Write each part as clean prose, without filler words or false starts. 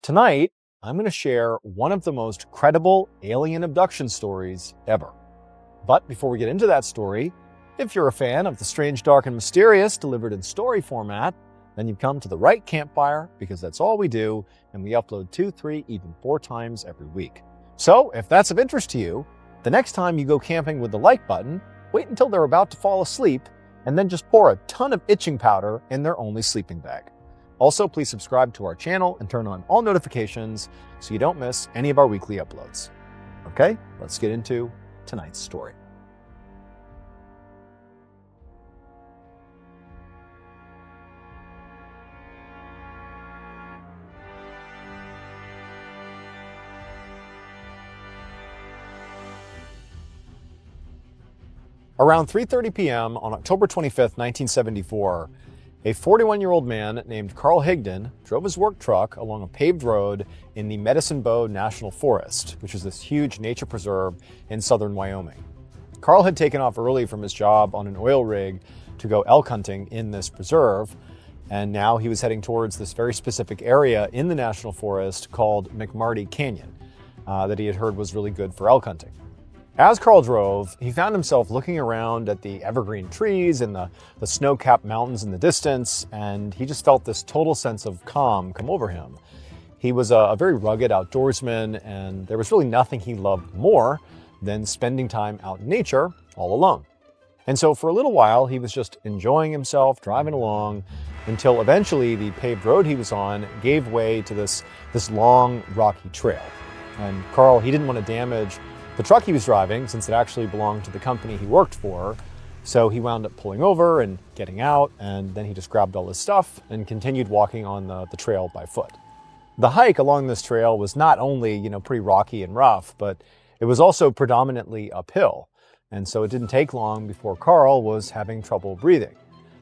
Tonight, I'm going to share one of the most credible alien abduction stories ever. But before we get into that story, if you're a fan of the strange, dark, and mysterious delivered in story format, then you've come to the right campfire because that's all we do, and we upload 2, 3, even 4 times every week. So if that's of interest to you, the next time you go camping with the like button, wait until they're about to fall asleep, and then just pour a ton of itching powder in their only sleeping bag. Also, please subscribe to our channel and turn on all notifications so you don't miss any of our weekly uploads. Okay, let's get into tonight's story. Around 3:30 p.m. on October 25th, 1974, a 41-year-old man named Carl Higdon drove his work truck along a paved road in the Medicine Bow National Forest, which is this huge nature preserve in southern Wyoming. Carl had taken off early from his job on an oil rig to go elk hunting in this preserve, and now he was heading towards this very specific area in the national forest called McMarty Canyon that he had heard was really good for elk hunting. As Carl drove, he found himself looking around at the evergreen trees and the snow-capped mountains in the distance, and he just felt this total sense of calm come over him. He was a very rugged outdoorsman, and there was really nothing he loved more than spending time out in nature all alone. And so for a little while, he was just enjoying himself, driving along, until eventually the paved road he was on gave way to this long, rocky trail. And Carl, he didn't want to damage the truck he was driving, since it actually belonged to the company he worked for, so he wound up pulling over and getting out, and then he just grabbed all his stuff and continued walking on the trail by foot. The hike along this trail was not only, pretty rocky and rough, but it was also predominantly uphill, and so it didn't take long before Carl was having trouble breathing.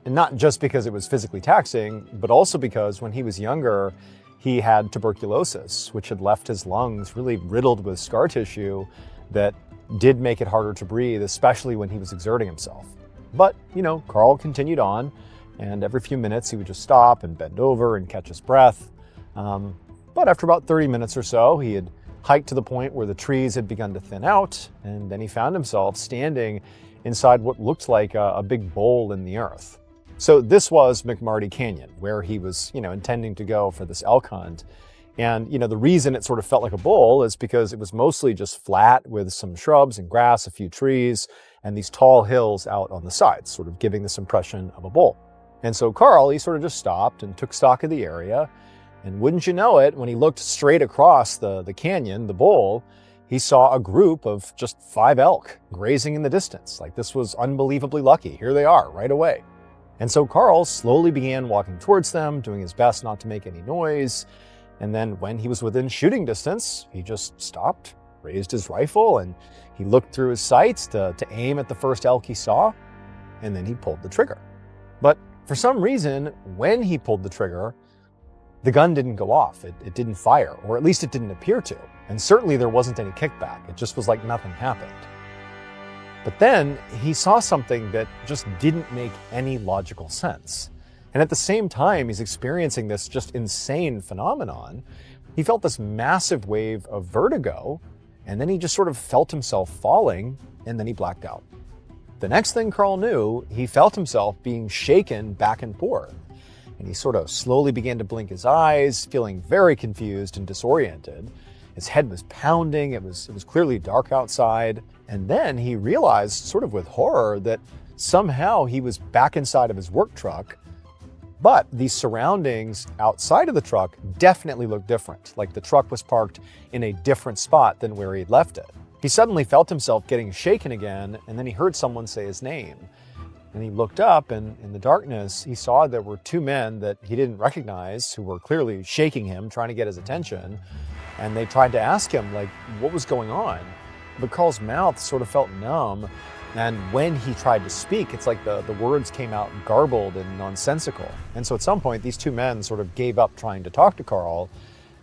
And not just because it was physically taxing, but also because when he was younger, he had tuberculosis, which had left his lungs really riddled with scar tissue that did make it harder to breathe, especially when he was exerting himself. But, Carl continued on, and every few minutes he would just stop and bend over and catch his breath. But after about 30 minutes or so, he had hiked to the point where the trees had begun to thin out, and then he found himself standing inside what looked like a big bowl in the earth. So this was McMarty Canyon, where he was, intending to go for this elk hunt. And, the reason it sort of felt like a bowl is because it was mostly just flat with some shrubs and grass, a few trees, and these tall hills out on the sides, sort of giving this impression of a bowl. And so Carl, he sort of just stopped and took stock of the area. And wouldn't you know it, when he looked straight across the canyon, the bowl, he saw a group of just 5 elk grazing in the distance. Like, this was unbelievably lucky. Here they are right away. And so Carl slowly began walking towards them, doing his best not to make any noise. And then when he was within shooting distance, he just stopped, raised his rifle, and he looked through his sights to aim at the first elk he saw, and then he pulled the trigger. But for some reason, when he pulled the trigger, the gun didn't go off. It didn't fire, or at least it didn't appear to. And certainly there wasn't any kickback. It just was like nothing happened. But then he saw something that just didn't make any logical sense. And at the same time he's experiencing this just insane phenomenon, he felt this massive wave of vertigo, and then he just sort of felt himself falling, and then he blacked out. The next thing Carl knew, he felt himself being shaken back and forth, and he sort of slowly began to blink his eyes, feeling very confused and disoriented. His head was pounding, it was clearly dark outside, and then he realized, sort of with horror, that somehow he was back inside of his work truck. But the surroundings outside of the truck definitely looked different, like the truck was parked in a different spot than where he'd left it. He suddenly felt himself getting shaken again, and then he heard someone say his name. And he looked up, and in the darkness, he saw there were 2 men that he didn't recognize who were clearly shaking him, trying to get his attention. And they tried to ask him, what was going on? But Carl's mouth sort of felt numb. And when he tried to speak, it's like the words came out garbled and nonsensical. And so at some point, these 2 men sort of gave up trying to talk to Carl,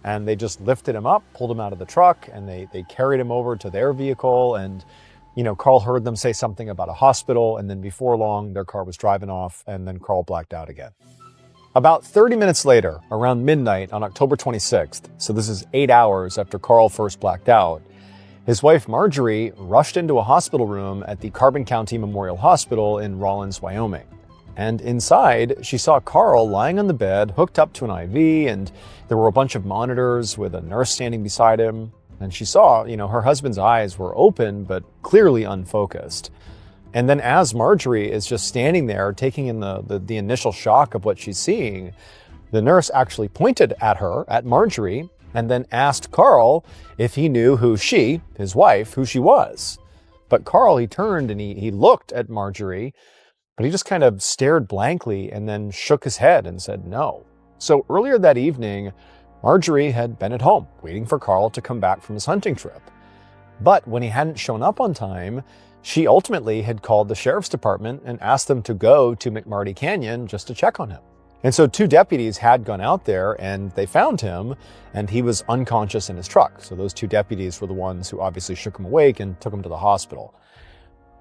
and they just lifted him up, pulled him out of the truck, and they carried him over to their vehicle. And, Carl heard them say something about a hospital, and then before long, their car was driving off, and then Carl blacked out again. About 30 minutes later, around midnight on October 26th, so this is 8 hours after Carl first blacked out, his wife Marjorie rushed into a hospital room at the Carbon County Memorial Hospital in Rawlins, Wyoming. And inside, she saw Carl lying on the bed, hooked up to an IV, and there were a bunch of monitors with a nurse standing beside him. And she saw, her husband's eyes were open, but clearly unfocused. And then as Marjorie is just standing there, taking in the initial shock of what she's seeing, the nurse actually pointed at her, at Marjorie, and then asked Carl if he knew who she, his wife, who she was. But Carl, he turned and he looked at Marjorie, but he just kind of stared blankly and then shook his head and said no. So earlier that evening, Marjorie had been at home, waiting for Carl to come back from his hunting trip. But when he hadn't shown up on time, she ultimately had called the sheriff's department and asked them to go to McMarty Canyon just to check on him. And so 2 deputies had gone out there and they found him, and he was unconscious in his truck. So those 2 deputies were the ones who obviously shook him awake and took him to the hospital.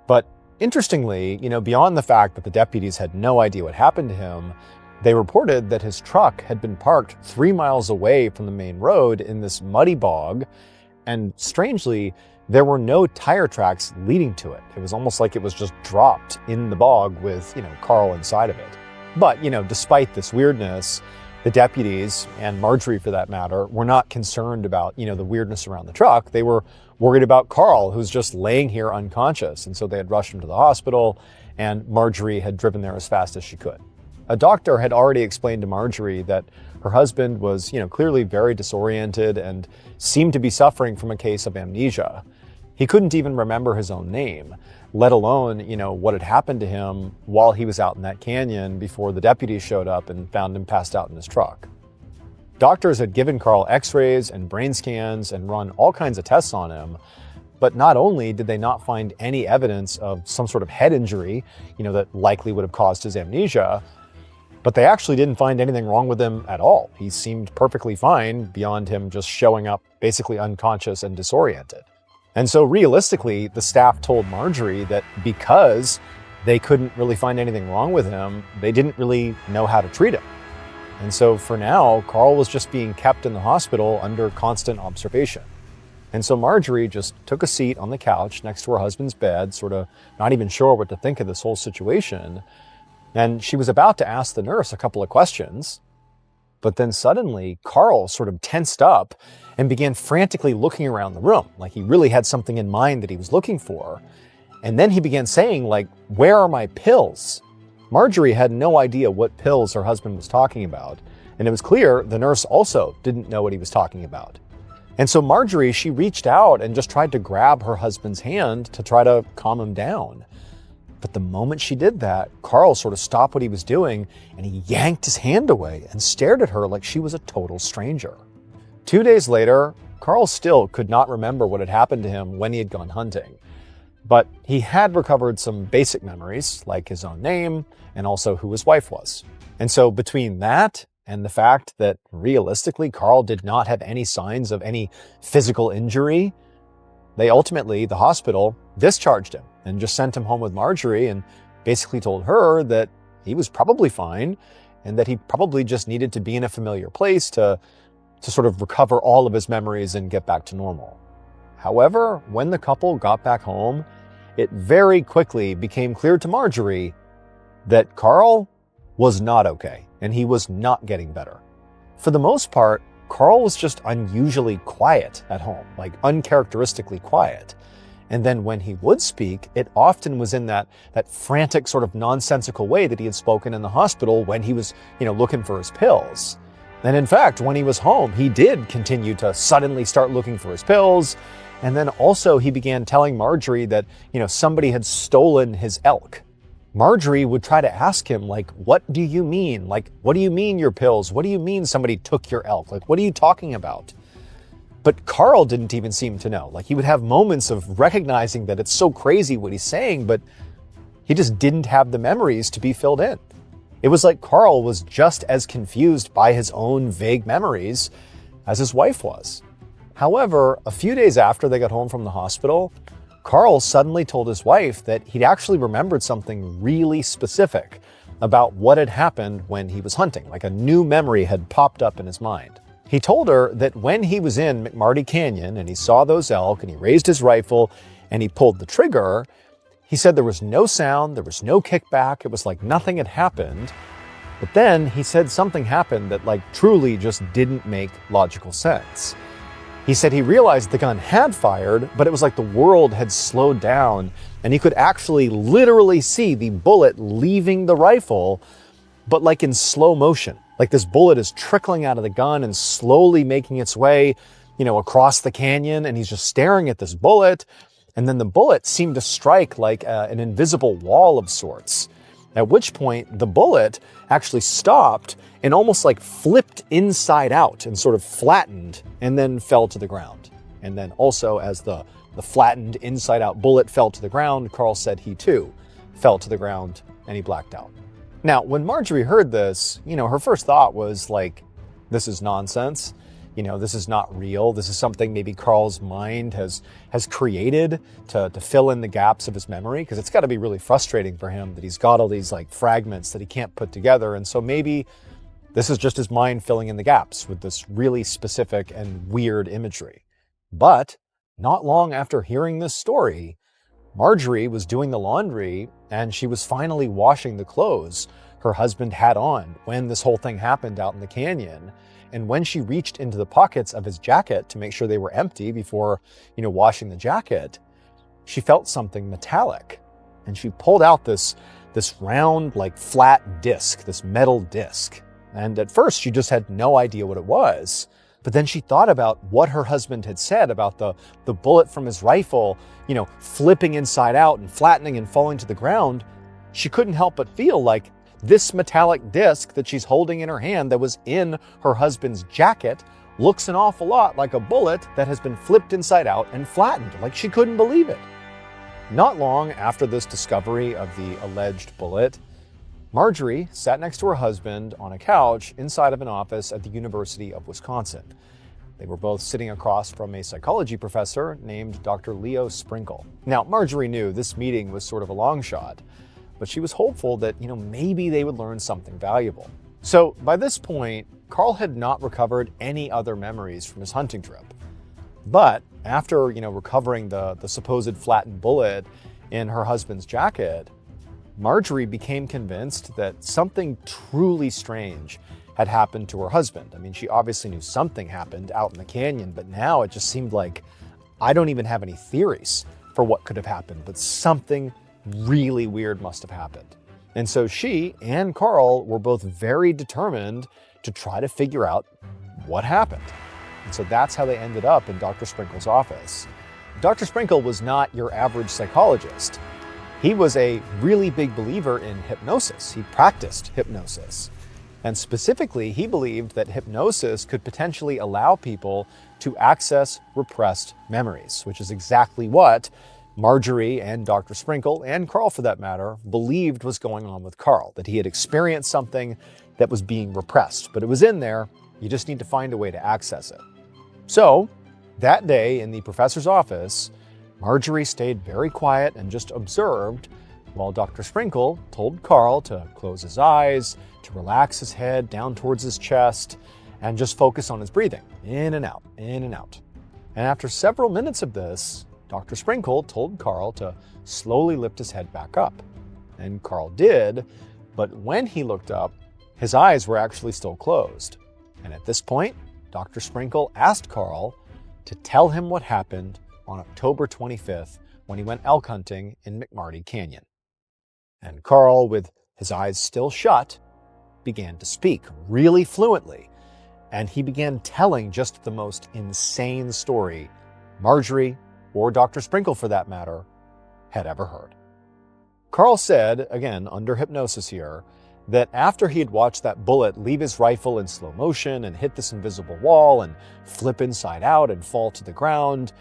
But interestingly, beyond the fact that the deputies had no idea what happened to him, they reported that his truck had been parked 3 miles away from the main road in this muddy bog. And strangely, there were no tire tracks leading to it. It was almost like it was just dropped in the bog with, Carl inside of it. But, despite this weirdness, the deputies, and Marjorie for that matter, were not concerned about, the weirdness around the truck. They were worried about Carl, who's just laying here unconscious. And so they had rushed him to the hospital, and Marjorie had driven there as fast as she could. A doctor had already explained to Marjorie that her husband was, clearly very disoriented and seemed to be suffering from a case of amnesia. He couldn't even remember his own name, let alone, what had happened to him while he was out in that canyon before the deputies showed up and found him passed out in his truck. Doctors had given Carl x-rays and brain scans and run all kinds of tests on him, but not only did they not find any evidence of some sort of head injury, that likely would have caused his amnesia, but they actually didn't find anything wrong with him at all. He seemed perfectly fine beyond him just showing up basically unconscious and disoriented. And so realistically, the staff told Marjorie that because they couldn't really find anything wrong with him, they didn't really know how to treat him. And so for now, Carl was just being kept in the hospital under constant observation. And so Marjorie just took a seat on the couch next to her husband's bed, sort of not even sure what to think of this whole situation. And she was about to ask the nurse a couple of questions, but then suddenly Carl sort of tensed up and began frantically looking around the room, like he really had something in mind that he was looking for. And then he began saying, where are my pills? Marjorie had no idea what pills her husband was talking about, and it was clear the nurse also didn't know what he was talking about. And so Marjorie, she reached out and just tried to grab her husband's hand to try to calm him down. But the moment she did that, Carl sort of stopped what he was doing and he yanked his hand away and stared at her like she was a total stranger. 2 days later, Carl still could not remember what had happened to him when he had gone hunting. But he had recovered some basic memories, like his own name and also who his wife was. And so between that and the fact that realistically Carl did not have any signs of any physical injury, the hospital discharged him and just sent him home with Marjorie and basically told her that he was probably fine and that he probably just needed to be in a familiar place to sort of recover all of his memories and get back to normal. However, when the couple got back home, it very quickly became clear to Marjorie that Carl was not okay and he was not getting better. For the most part, Carl was just unusually quiet at home, like uncharacteristically quiet. And then when he would speak, it often was in that frantic sort of nonsensical way that he had spoken in the hospital when he was, looking for his pills. And in fact, when he was home, he did continue to suddenly start looking for his pills. And then also he began telling Marjorie that, somebody had stolen his elk. Marjorie would try to ask him, what do you mean? What do you mean your pills? What do you mean somebody took your elk? What are you talking about? But Carl didn't even seem to know. He would have moments of recognizing that it's so crazy what he's saying, but he just didn't have the memories to be filled in. It was like Carl was just as confused by his own vague memories as his wife was. However, a few days after they got home from the hospital, Carl suddenly told his wife that he'd actually remembered something really specific about what had happened when he was hunting, like a new memory had popped up in his mind. He told her that when he was in McMarty Canyon and he saw those elk and he raised his rifle and he pulled the trigger, he said there was no sound, there was no kickback, it was like nothing had happened. But then he said something happened that truly just didn't make logical sense. He said he realized the gun had fired, but it was like the world had slowed down and he could actually literally see the bullet leaving the rifle, but like in slow motion. Like this bullet is trickling out of the gun and slowly making its way, across the canyon, and he's just staring at this bullet. And then the bullet seemed to strike like an invisible wall of sorts. At which point the bullet actually stopped and almost flipped inside out and sort of flattened and then fell to the ground. And then also as the flattened inside out bullet fell to the ground, Carl said he too fell to the ground and he blacked out. Now, when Marjorie heard this, her first thought was this is nonsense. This is not real. This is something maybe Carl's mind has created to fill in the gaps of his memory, because it's got to be really frustrating for him that he's got all these fragments that he can't put together. And so maybe this is just his mind filling in the gaps with this really specific and weird imagery. But not long after hearing this story, Marjorie was doing the laundry and she was finally washing the clothes her husband had on when this whole thing happened out in the canyon. And when she reached into the pockets of his jacket to make sure they were empty before, washing the jacket, she felt something metallic. And she pulled out this round, flat disc, this metal disc. And at first she just had no idea what it was. But then she thought about what her husband had said about the bullet from his rifle, flipping inside out and flattening and falling to the ground. She couldn't help but feel like this metallic disc that she's holding in her hand that was in her husband's jacket looks an awful lot like a bullet that has been flipped inside out and flattened. She couldn't believe it. Not long after this discovery of the alleged bullet, Marjorie sat next to her husband on a couch inside of an office at the University of Wisconsin. They were both sitting across from a psychology professor named Dr. Leo Sprinkle. Now, Marjorie knew this meeting was sort of a long shot, but she was hopeful that, maybe they would learn something valuable. So by this point, Carl had not recovered any other memories from his hunting trip. But after, recovering the supposed flattened bullet in her husband's jacket, Marjorie became convinced that something truly strange had happened to her husband. I mean, she obviously knew something happened out in the canyon, but now it just seemed like I don't even have any theories for what could have happened, but something really weird must have happened. And so she and Carl were both very determined to try to figure out what happened. And so that's how they ended up in Dr. Sprinkle's office. Dr. Sprinkle was not your average psychologist. He was a really big believer in hypnosis. He practiced hypnosis. And specifically, he believed that hypnosis could potentially allow people to access repressed memories, which is exactly what Marjorie and Dr. Sprinkle, and Carl for that matter, believed was going on with Carl, that he had experienced something that was being repressed, but it was in there. You just need to find a way to access it. So that day in the professor's office, Marjorie stayed very quiet and just observed while Dr. Sprinkle told Carl to close his eyes, to relax his head down towards his chest, and just focus on his breathing, in and out, in and out. And after several minutes of this, Dr. Sprinkle told Carl to slowly lift his head back up. And Carl did, but when he looked up, his eyes were actually still closed. And at this point, Dr. Sprinkle asked Carl to tell him what happened on October 25th when he went elk hunting in McMarty Canyon. And Carl, with his eyes still shut, began to speak really fluently. And he began telling just the most insane story Marjorie, or Dr. Sprinkle for that matter, had ever heard. Carl said, again under hypnosis here, that after he had watched that bullet leave his rifle in slow motion and hit this invisible wall and flip inside out and fall to the ground,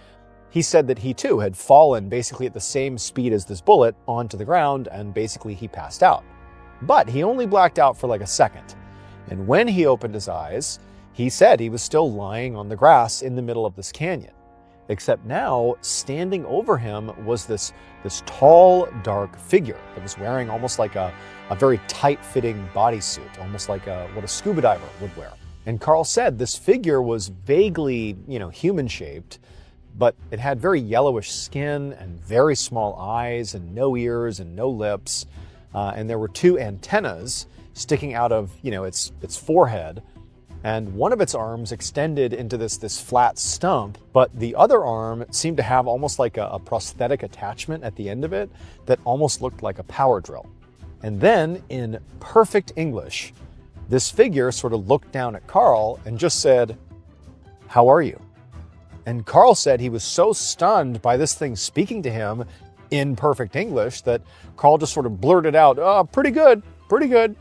he said that he too had fallen basically at the same speed as this bullet onto the ground, and basically he passed out. But he only blacked out for like a second. And when he opened his eyes, he said he was still lying on the grass in the middle of this canyon. Except now, standing over him was this tall, dark figure that was wearing almost like a very tight-fitting bodysuit, almost like what a scuba diver would wear. And Carl said this figure was vaguely, human-shaped, but it had very yellowish skin and very small eyes and no ears and no lips. And there were two antennas sticking out of, its forehead. And one of its arms extended into this flat stump, but the other arm seemed to have almost like a prosthetic attachment at the end of it that almost looked like a power drill. And then, in perfect English, this figure sort of looked down at Carl and just said, "How are you?" And Carl said he was so stunned by this thing speaking to him in perfect English that Carl just sort of blurted out, "Oh, pretty good, pretty good."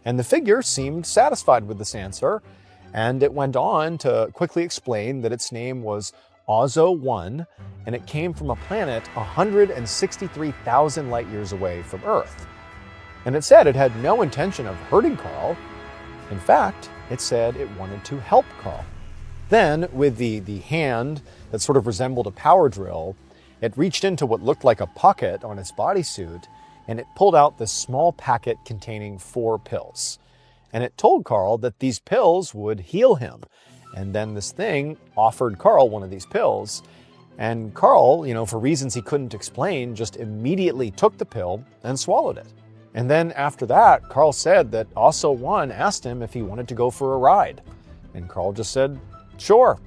And the figure seemed satisfied with this answer, and it went on to quickly explain that its name was Ozo-1, and it came from a planet 163,000 light years away from Earth. And it said it had no intention of hurting Carl. In fact, it said it wanted to help Carl. Then, with the hand that sort of resembled a power drill, it reached into what looked like a pocket on its bodysuit, and it pulled out this small packet containing 4 pills. And it told Carl that these pills would heal him. And then this thing offered Carl one of these pills. And Carl, for reasons he couldn't explain, just immediately took the pill and swallowed it. And then after that, Carl said that Ozo-1 asked him if he wanted to go for a ride. And Carl just said, "Sure."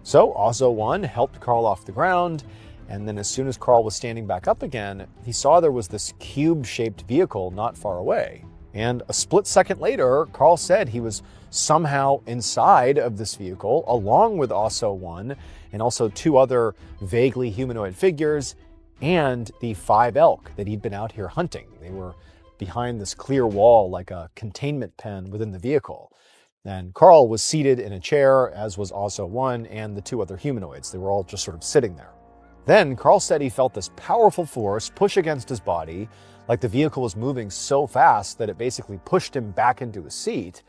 So Ozo-1 helped Carl off the ground. And then as soon as Carl was standing back up again, he saw there was this cube-shaped vehicle not far away. And a split second later, Carl said he was somehow inside of this vehicle, along with Ozo-1 and also 2 other vaguely humanoid figures and the 5 elk that he'd been out here hunting. They were behind this clear wall like a containment pen within the vehicle. And Carl was seated in a chair, as was Ozo-1 and the 2 other humanoids. They were all just sort of sitting there. Then Carl said he felt this powerful force push against his body, like the vehicle was moving so fast that it basically pushed him back into his seat.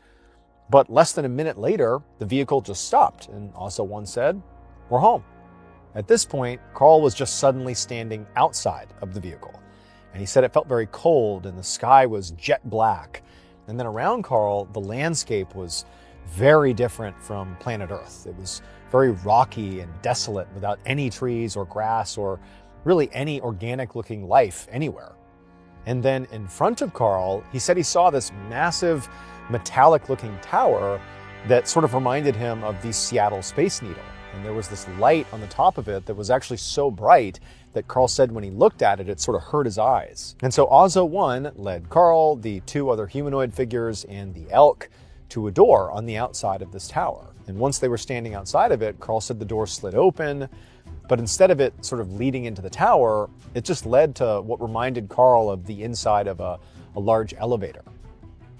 But less than a minute later, the vehicle just stopped, and Ozo-1 said, "We're home." At this point, Carl was just suddenly standing outside of the vehicle. And he said it felt very cold, and the sky was jet black. And then around Carl, the landscape was very different from planet Earth. It was very rocky and desolate without any trees or grass or really any organic-looking life anywhere. And then in front of Carl, he said he saw this massive metallic-looking tower that sort of reminded him of the Seattle Space Needle. And there was this light on the top of it that was actually so bright that Carl said when he looked at it, it sort of hurt his eyes. And so Ozo-1 led Carl, the 2 other humanoid figures, and the elk to a door on the outside of this tower. And once they were standing outside of it, Carl said the door slid open, but instead of it sort of leading into the tower, it just led to what reminded Carl of the inside of a large elevator.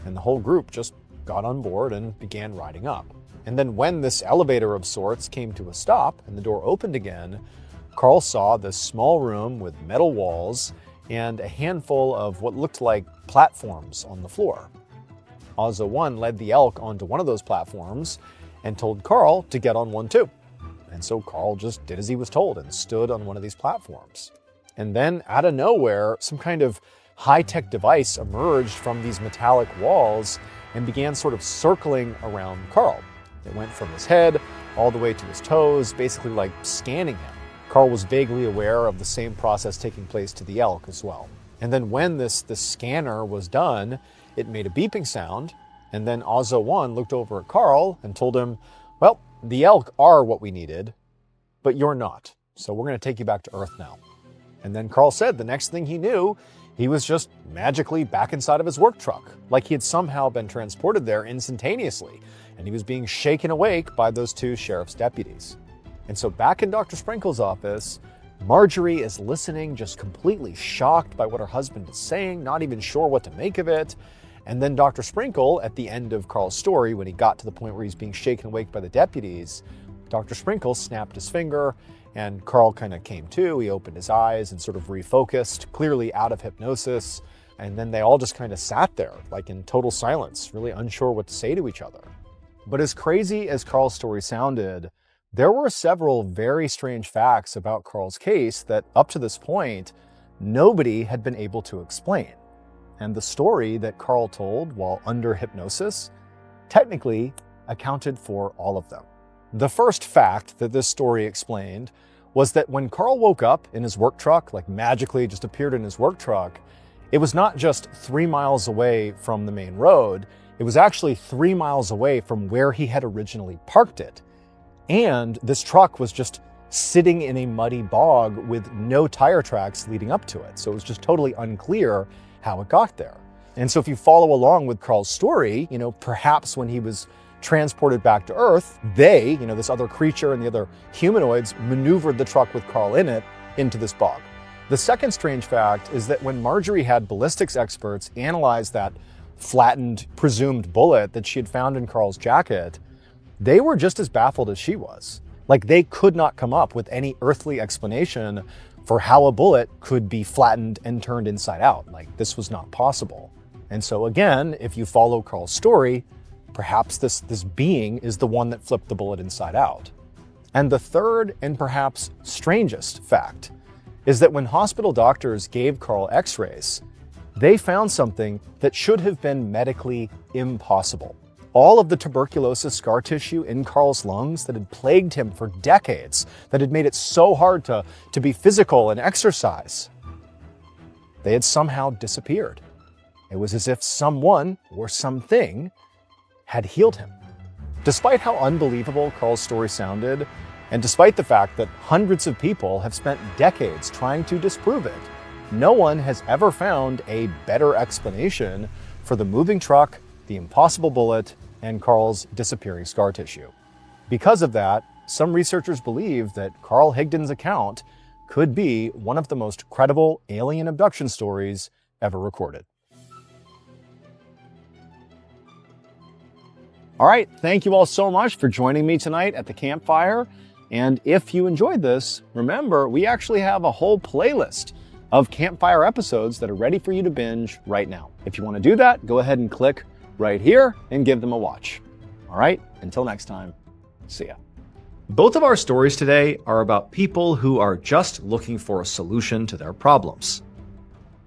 And the whole group just got on board and began riding up. And then when this elevator of sorts came to a stop and the door opened again, Carl saw this small room with metal walls and a handful of what looked like platforms on the floor. Ozo-1 led the elk onto one of those platforms and told Carl to get on one too. And so Carl just did as he was told and stood on one of these platforms. And then out of nowhere, some kind of high-tech device emerged from these metallic walls and began sort of circling around Carl. It went from his head all the way to his toes, basically like scanning him. Carl was vaguely aware of the same process taking place to the elk as well. And then when this scanner was done, it made a beeping sound, and then Ozo-1 looked over at Carl and told him, "Well, the elk are what we needed, but you're not. So we're going to take you back to Earth now." And then Carl said the next thing he knew, he was just magically back inside of his work truck, like he had somehow been transported there instantaneously, and he was being shaken awake by those 2 sheriff's deputies. And so back in Dr. Sprinkle's office, Marjorie is listening, just completely shocked by what her husband is saying, not even sure what to make of it. And then Dr. Sprinkle, at the end of Carl's story, when he got to the point where he's being shaken awake by the deputies, Dr. Sprinkle snapped his finger, and Carl kind of came to. He opened his eyes and sort of refocused, clearly out of hypnosis. And then they all just kind of sat there, like in total silence, really unsure what to say to each other. But as crazy as Carl's story sounded, There were several very strange facts about Carl's case that, up to this point, nobody had been able to explain. And the story that Carl told while under hypnosis technically accounted for all of them. The first fact that this story explained was that when Carl woke up in his work truck, like magically just appeared in his work truck, it was not just 3 miles away from the main road, it was actually 3 miles away from where he had originally parked it. And this truck was just sitting in a muddy bog with no tire tracks leading up to it. So it was just totally unclear how it got there. And so if you follow along with Carl's story, perhaps when he was transported back to Earth, they, this other creature and the other humanoids maneuvered the truck with Carl in it into this bog. The second strange fact is that when Marjorie had ballistics experts analyze that flattened presumed bullet that she had found in Carl's jacket, they were just as baffled as she was. Like, they could not come up with any earthly explanation for how a bullet could be flattened and turned inside out. Like, this was not possible. And so again, if you follow Carl's story, perhaps this being is the one that flipped the bullet inside out. And the third and perhaps strangest fact is that when hospital doctors gave Carl x-rays, they found something that should have been medically impossible. All of the tuberculosis scar tissue in Carl's lungs that had plagued him for decades, that had made it so hard to be physical and exercise, they had somehow disappeared. It was as if someone or something had healed him. Despite how unbelievable Carl's story sounded, and despite the fact that hundreds of people have spent decades trying to disprove it, no one has ever found a better explanation for the moving truck, the impossible bullet, and Carl's disappearing scar tissue. Because of that, some researchers believe that Carl Higdon's account could be one of the most credible alien abduction stories ever recorded. All right, thank you all so much for joining me tonight at the campfire. And if you enjoyed this, remember, we actually have a whole playlist of campfire episodes that are ready for you to binge right now. If you want to do that, go ahead and click right here and give them a watch. All right, until next time, see ya. Both of our stories today are about people who are just looking for a solution to their problems.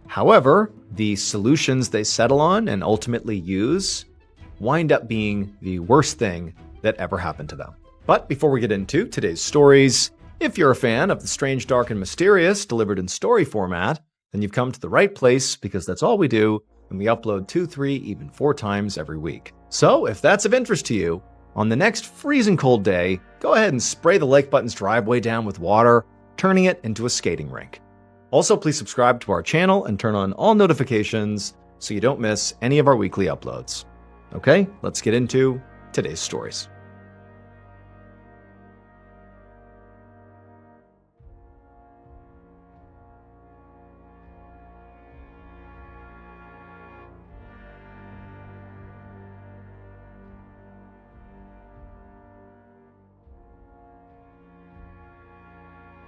However, the solutions they settle on and ultimately use wind up being the worst thing that ever happened to them. But before we get into today's stories, if you're a fan of the strange, dark, and mysterious delivered in story format, then you've come to the right place, because that's all we do, and we upload 2, 3, even 4 times every week. So if that's of interest to you, on the next freezing cold day, go ahead and spray the Lake Button's driveway down with water, turning it into a skating rink. Also, please subscribe to our channel and turn on all notifications so you don't miss any of our weekly uploads. Okay, let's get into today's stories.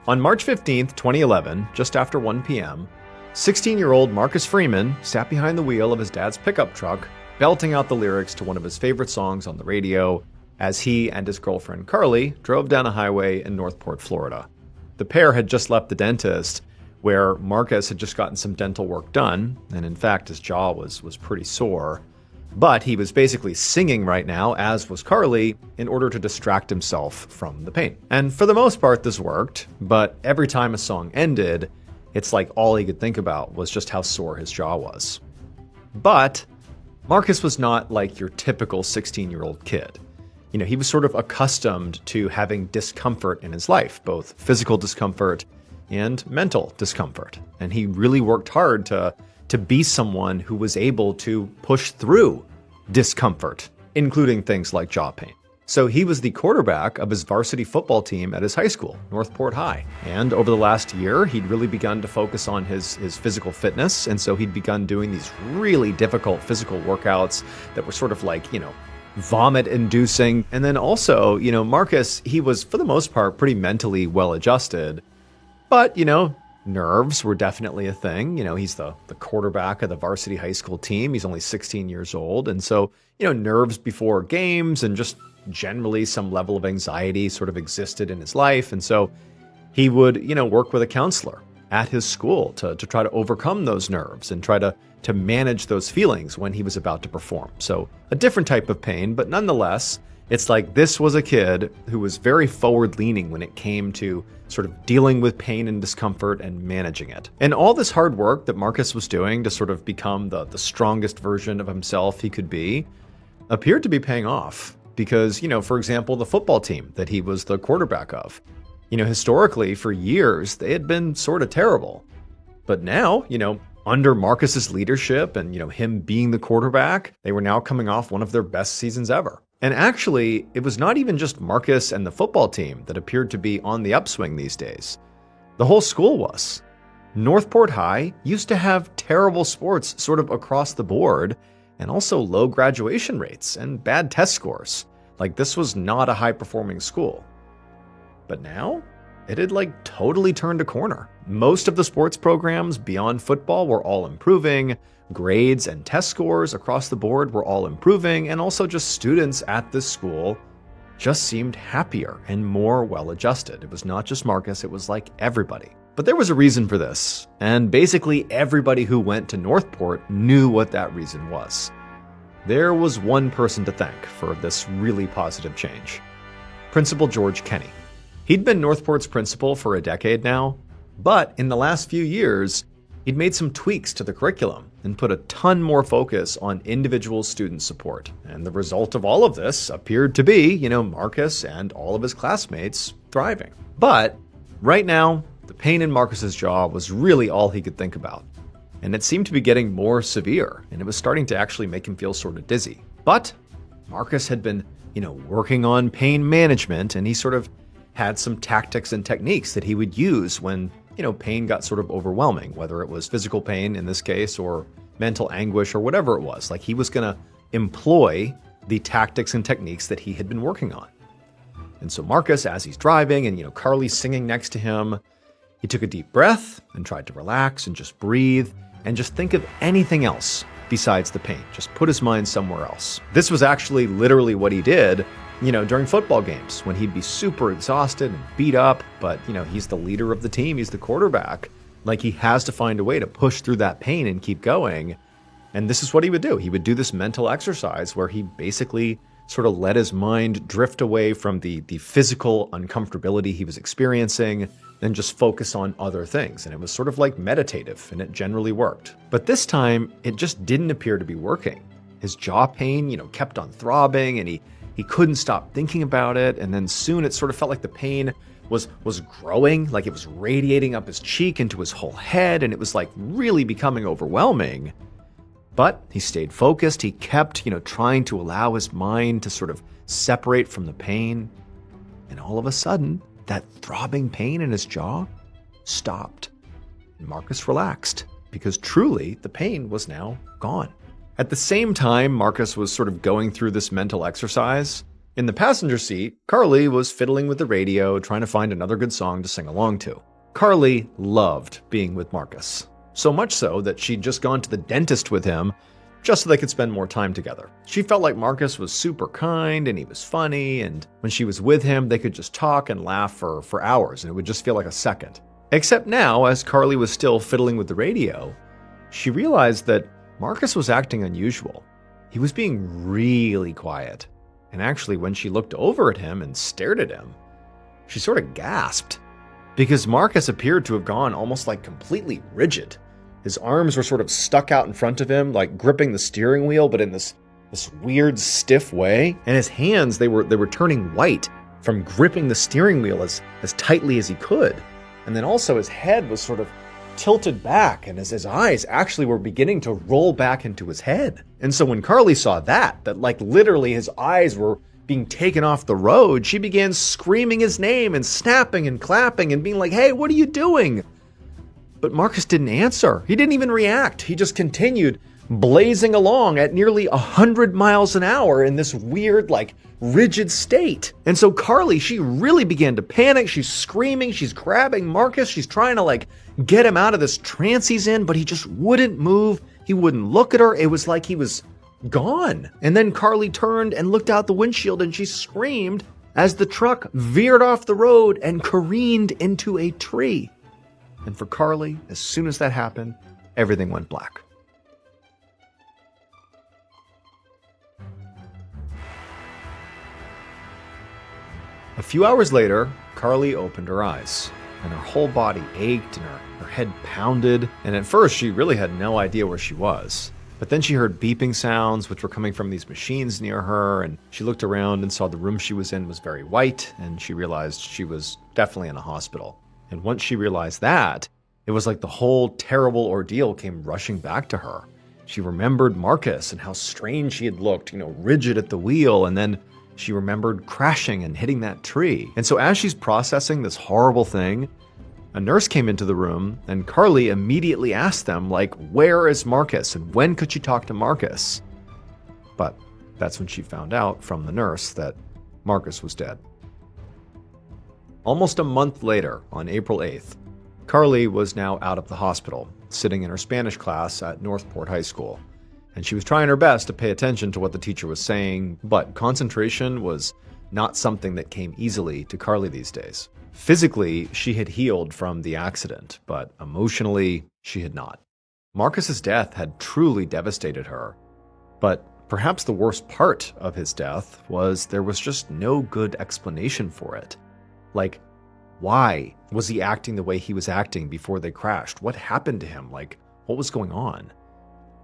On March 15, 2011, just after 1 p.m., 16-year-old Marcus Freeman sat behind the wheel of his dad's pickup truck, belting out the lyrics to one of his favorite songs on the radio as he and his girlfriend Carly drove down a highway in Northport, Florida. The pair had just left the dentist, where Marcus had just gotten some dental work done, and in fact his jaw was pretty sore. But he was basically singing right now, as was Carly, in order to distract himself from the pain. And for the most part, this worked, but every time a song ended, it's like all he could think about was just how sore his jaw was. But Marcus was not like your typical 16-year-old kid. He was sort of accustomed to having discomfort in his life, both physical discomfort and mental discomfort. And he really worked hard to be someone who was able to push through discomfort, including things like jaw pain. So he was the quarterback of his varsity football team at his high school, Northport High. And over the last year, he'd really begun to focus on his physical fitness. And so he'd begun doing these really difficult physical workouts that were sort of like, vomit-inducing. And then also, Marcus, he was, for the most part, pretty mentally well-adjusted. But, nerves were definitely a thing. He's the quarterback of the varsity high school team. He's only 16 years old. And so, nerves before games and just generally some level of anxiety sort of existed in his life. And so he would, work with a counselor at his school to try to overcome those nerves and try to manage those feelings when he was about to perform. So a different type of pain, but nonetheless, it's like this was a kid who was very forward-leaning when it came to sort of dealing with pain and discomfort and managing it. And all this hard work that Marcus was doing to sort of become the strongest version of himself he could be appeared to be paying off. Because, for example, the football team that he was the quarterback of, historically for years, they had been sort of terrible. But now, under Marcus's leadership and, him being the quarterback, they were now coming off one of their best seasons ever. And actually, it was not even just Marcus and the football team that appeared to be on the upswing these days. The whole school was. Northport High used to have terrible sports sort of across the board, and also low graduation rates and bad test scores. Like, this was not a high-performing school. But now, it had totally turned a corner. Most of the sports programs beyond football were all improving. Grades and test scores across the board were all improving, and also just students at this school just seemed happier and more well-adjusted. It was not just Marcus, it was everybody. But there was a reason for this, and basically everybody who went to Northport knew what that reason was. There was one person to thank for this really positive change: Principal George Kenny. He'd been Northport's principal for a decade now, but in the last few years, he'd made some tweaks to the curriculum and put a ton more focus on individual student support. And the result of all of this appeared to be, Marcus and all of his classmates thriving. But right now, the pain in Marcus's jaw was really all he could think about. And it seemed to be getting more severe, and it was starting to actually make him feel sort of dizzy. But Marcus had been, working on pain management, and he sort of had some tactics and techniques that he would use when pain got sort of overwhelming, whether it was physical pain in this case or mental anguish or whatever it was. He was going to employ the tactics and techniques that he had been working on. And so Marcus, as he's driving and, Carly's singing next to him, he took a deep breath and tried to relax and just breathe and just think of anything else besides the pain. Just put his mind somewhere else. This was actually literally what he did during football games when he'd be super exhausted and beat up, but, he's the leader of the team, he's the quarterback. He has to find a way to push through that pain and keep going. And this is what he would do. He would do this mental exercise where he basically sort of let his mind drift away from the physical uncomfortability he was experiencing and just focus on other things. And it was sort of meditative, and it generally worked. But this time, it just didn't appear to be working. His jaw pain, kept on throbbing, and he couldn't stop thinking about it, and then soon it sort of felt like the pain was growing, it was radiating up his cheek into his whole head, and it was really becoming overwhelming. But he stayed focused. He kept, trying to allow his mind to sort of separate from the pain. And all of a sudden, that throbbing pain in his jaw stopped. And Marcus relaxed, because truly the pain was now gone. At the same time Marcus was sort of going through this mental exercise, in the passenger seat, Carly was fiddling with the radio, trying to find another good song to sing along to. Carly loved being with Marcus, so much so that she'd just gone to the dentist with him just so they could spend more time together. She felt like Marcus was super kind and he was funny, and when she was with him, they could just talk and laugh for hours, and it would just feel like a second. Except now, as Carly was still fiddling with the radio, she realized that Marcus was acting unusual. He was being really quiet. And actually, when she looked over at him and stared at him, she sort of gasped, because Marcus appeared to have gone almost completely rigid. His arms were sort of stuck out in front of him, gripping the steering wheel, but in this weird stiff way. And his hands, they were turning white from gripping the steering wheel as tightly as he could. And then also his head was sort of tilted back, and as his eyes actually were beginning to roll back into his head. And so when Carly saw that literally his eyes were being taken off the road, she began screaming his name and snapping and clapping and being like, "Hey, what are you doing?" But Marcus didn't answer. He didn't even react. He just continued blazing along at nearly 100 miles an hour in this weird, rigid state. And so Carly, she really began to panic. She's screaming, she's grabbing Marcus, she's trying to get him out of this trance he's in, but he just wouldn't move. He wouldn't look at her. It was like he was gone. And then Carly turned and looked out the windshield and she screamed as the truck veered off the road and careened into a tree. And for Carly, as soon as that happened, everything went black. A few hours later, Carly opened her eyes, and her whole body ached and her head pounded, and at first she really had no idea where she was. But then she heard beeping sounds, which were coming from these machines near her, and she looked around and saw the room she was in was very white, and she realized she was definitely in a hospital. And once she realized that, it was like the whole terrible ordeal came rushing back to her. She remembered Marcus and how strange he had looked, rigid at the wheel, and then she remembered crashing and hitting that tree. And so as she's processing this horrible thing, a nurse came into the room and Carly immediately asked them, where is Marcus and when could she talk to Marcus? But that's when she found out from the nurse that Marcus was dead. Almost a month later, on April 8th, Carly was now out of the hospital, sitting in her Spanish class at Northport High School. And she was trying her best to pay attention to what the teacher was saying, but concentration was not something that came easily to Carly these days. Physically, she had healed from the accident, but emotionally, she had not. Marcus's death had truly devastated her. But perhaps the worst part of his death was there was just no good explanation for it. Why was he acting the way he was acting before they crashed? What happened to him? What was going on?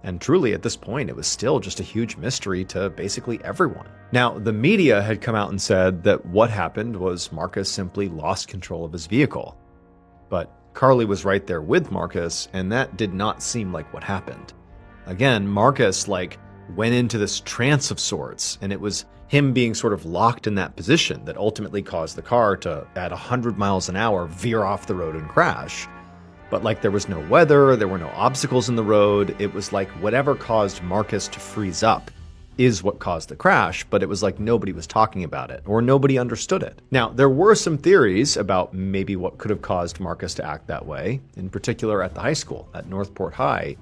And truly, at this point, it was still just a huge mystery to basically everyone. Now, the media had come out and said that what happened was Marcus simply lost control of his vehicle. But Carly was right there with Marcus, and that did not seem like what happened. Again, Marcus, went into this trance of sorts, and it was him being sort of locked in that position that ultimately caused the car to, at 100 miles an hour, veer off the road and crash. But there was no weather, there were no obstacles in the road. It was whatever caused Marcus to freeze up is what caused the crash, but it was nobody was talking about it or nobody understood it. Now, there were some theories about maybe what could have caused Marcus to act that way, in particular at the high school, at Northport High.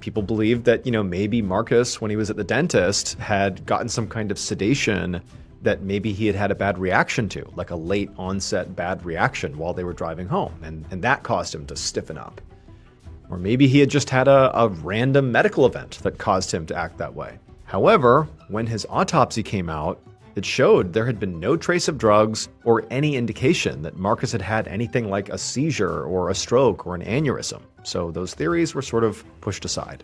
People believed that, maybe Marcus, when he was at the dentist, had gotten some kind of sedation that maybe he had had a bad reaction to, a late onset bad reaction while they were driving home, and that caused him to stiffen up. Or maybe he had just had a random medical event that caused him to act that way. However, when his autopsy came out, it showed there had been no trace of drugs or any indication that Marcus had had anything like a seizure or a stroke or an aneurysm. So those theories were sort of pushed aside.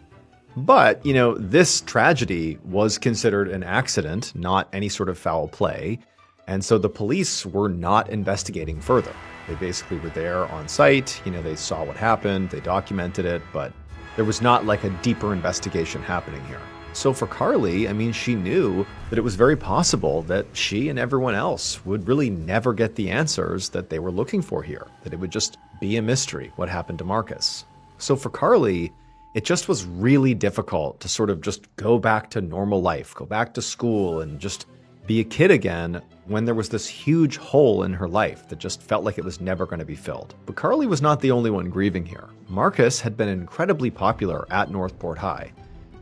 But, this tragedy was considered an accident, not any sort of foul play. And so the police were not investigating further. They basically were there on site. They saw what happened, they documented it, but there was not a deeper investigation happening here. So for Carly, she knew that it was very possible that she and everyone else would really never get the answers that they were looking for here, that it would just be a mystery what happened to Marcus. So for Carly, it just was really difficult to sort of just go back to normal life, go back to school and just be a kid again when there was this huge hole in her life that just felt like it was never going to be filled. But Carly was not the only one grieving here. Marcus had been incredibly popular at Northport High.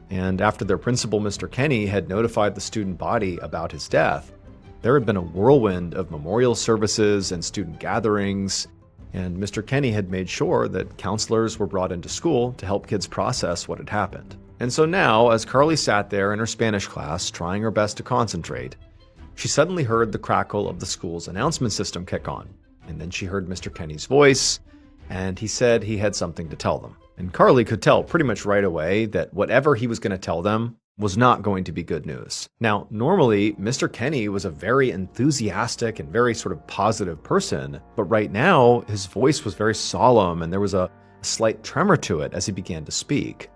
And after their principal, Mr. Kenny, had notified the student body about his death, there had been a whirlwind of memorial services and student gatherings. And Mr. Kenny had made sure that counselors were brought into school to help kids process what had happened. And so now, as Carly sat there in her Spanish class, trying her best to concentrate, she suddenly heard the crackle of the school's announcement system kick on. And then she heard Mr. Kenny's voice, and he said he had something to tell them. And Carly could tell pretty much right away that whatever he was going to tell them was not going to be good news. Now, normally, Mr. Kenny was a very enthusiastic and very sort of positive person, but right now, his voice was very solemn and there was a slight tremor to it as he began to speak.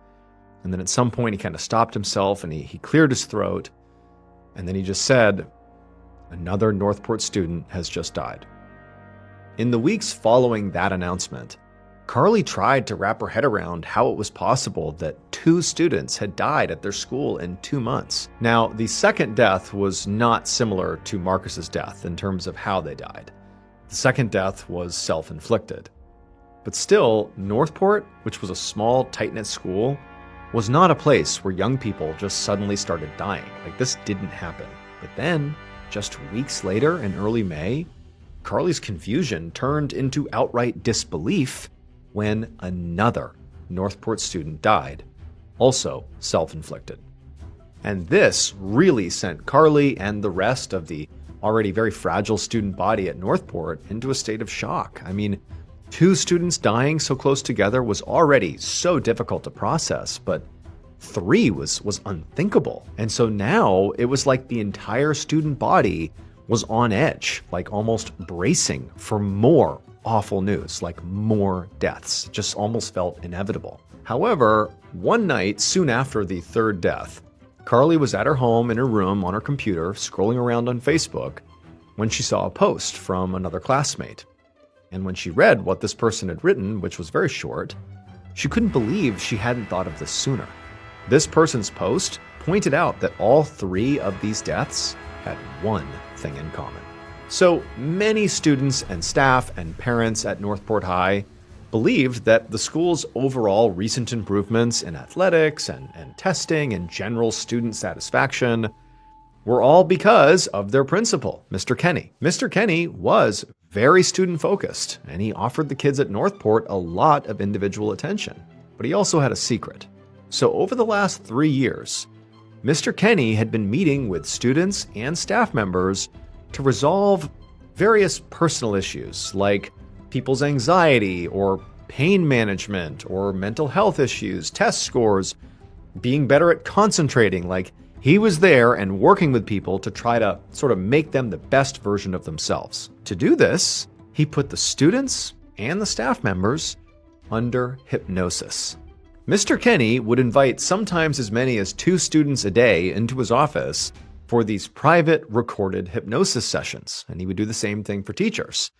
And then at some point, he kind of stopped himself and he cleared his throat, and then he just said, "Another Northport student has just died." In the weeks following that announcement, Carly tried to wrap her head around how it was possible that 2 students had died at their school in 2 months. Now, the second death was not similar to Marcus's death in terms of how they died. The second death was self-inflicted. But still, Northport, which was a small, tight-knit school, was not a place where young people just suddenly started dying. Like, this didn't happen. But then, just weeks later in early May, Carly's confusion turned into outright disbelief when another Northport student died, also self-inflicted. And this really sent Carly and the rest of the already very fragile student body at Northport into a state of shock. I mean, 2 students dying so close together was already so difficult to process, but 3 was unthinkable. And so now it was like the entire student body was on edge, like almost bracing for more awful news, like more deaths. It just almost felt inevitable. However, one night soon after the 3rd death, Carly was at her home in her room on her computer, scrolling around on Facebook, when she saw a post from another classmate. And when she read what this person had written, which was very short, she couldn't believe she hadn't thought of this sooner. This person's post pointed out that all 3 of these deaths had one thing in common. So many students and staff and parents at Northport High believed that the school's overall recent improvements in athletics and testing and general student satisfaction were all because of their principal, Mr. Kenny. Mr. Kenny was very student-focused, and he offered the kids at Northport a lot of individual attention. But he also had a secret. So over the last 3 years, Mr. Kenny had been meeting with students and staff members to resolve various personal issues like people's anxiety or pain management or mental health issues, test scores, being better at concentrating. Like, he was there and working with people to try to sort of make them the best version of themselves. To do this, he put the students and the staff members under hypnosis. Mr. Kenny would invite sometimes as many as 2 students a day into his office for these private recorded hypnosis sessions, and he would do the same thing for teachers.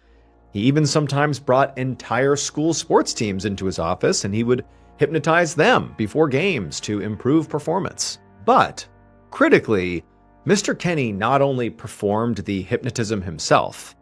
He even sometimes brought entire school sports teams into his office, and he would hypnotize them before games to improve performance. But critically, Mr. Kenny not only performed the hypnotism himself,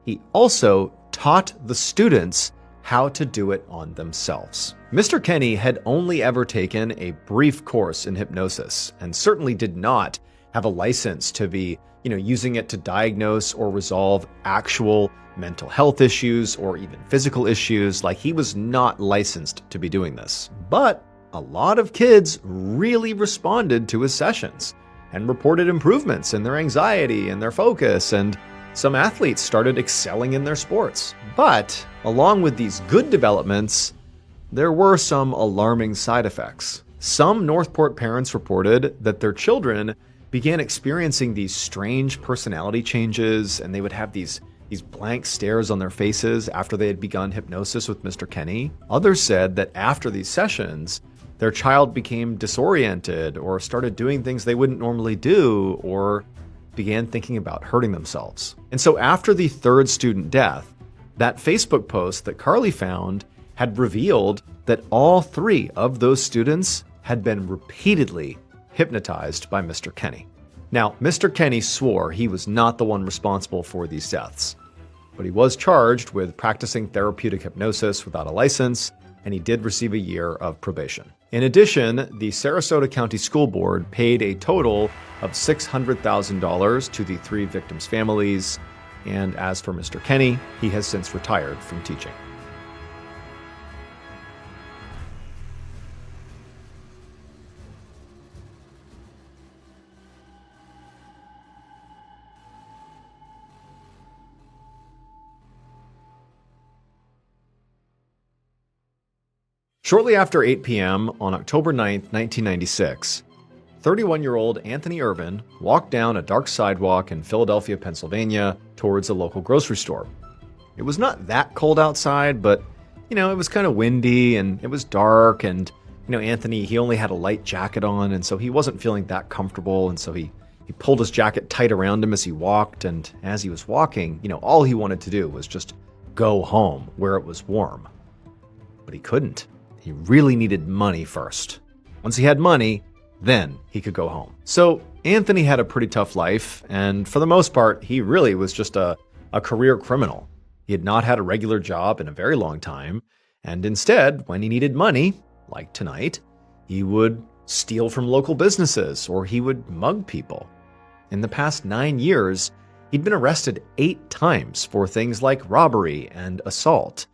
he also taught the students how to do it on themselves. Mr. Kenny had only ever taken a brief course in hypnosis and certainly did not have a license to be, using it to diagnose or resolve actual mental health issues or even physical issues. Like, he was not licensed to be doing this. But a lot of kids really responded to his sessions and reported improvements in their anxiety and their focus, and some athletes started excelling in their sports. But along with these good developments, there were some alarming side effects. Some Northport parents reported that their children began experiencing these strange personality changes, and they would have these blank stares on their faces after they had begun hypnosis with Mr. Kenny. Others said that after these sessions, their child became disoriented or started doing things they wouldn't normally do, or began thinking about hurting themselves. And so after the 3rd student death, that Facebook post that Carly found had revealed that all 3 of those students had been repeatedly hypnotized by Mr. Kenny. Now, Mr. Kenny swore he was not the one responsible for these deaths, but he was charged with practicing therapeutic hypnosis without a license, and he did receive a year of probation. In addition, the Sarasota County School Board paid a total of $600,000 to the 3 victims' families, and as for Mr. Kenny, he has since retired from teaching. Shortly after 8 p.m. on October 9, 1996, 31-year-old Anthony Irvin walked down a dark sidewalk in Philadelphia, Pennsylvania, towards a local grocery store. It was not that cold outside, but, it was kind of windy and it was dark, and, Anthony, he only had a light jacket on, and so he wasn't feeling that comfortable, and so he pulled his jacket tight around him as he walked, and as he was walking, all he wanted to do was just go home where it was warm. But he couldn't. He really needed money first. Once he had money, then he could go home. So Anthony had a pretty tough life, and for the most part, he really was just a career criminal. He had not had a regular job in a very long time, and instead, when he needed money, like tonight, He would steal from local businesses, or he would mug people. In the past 9 years, he'd been arrested 8 times for things like robbery and assault.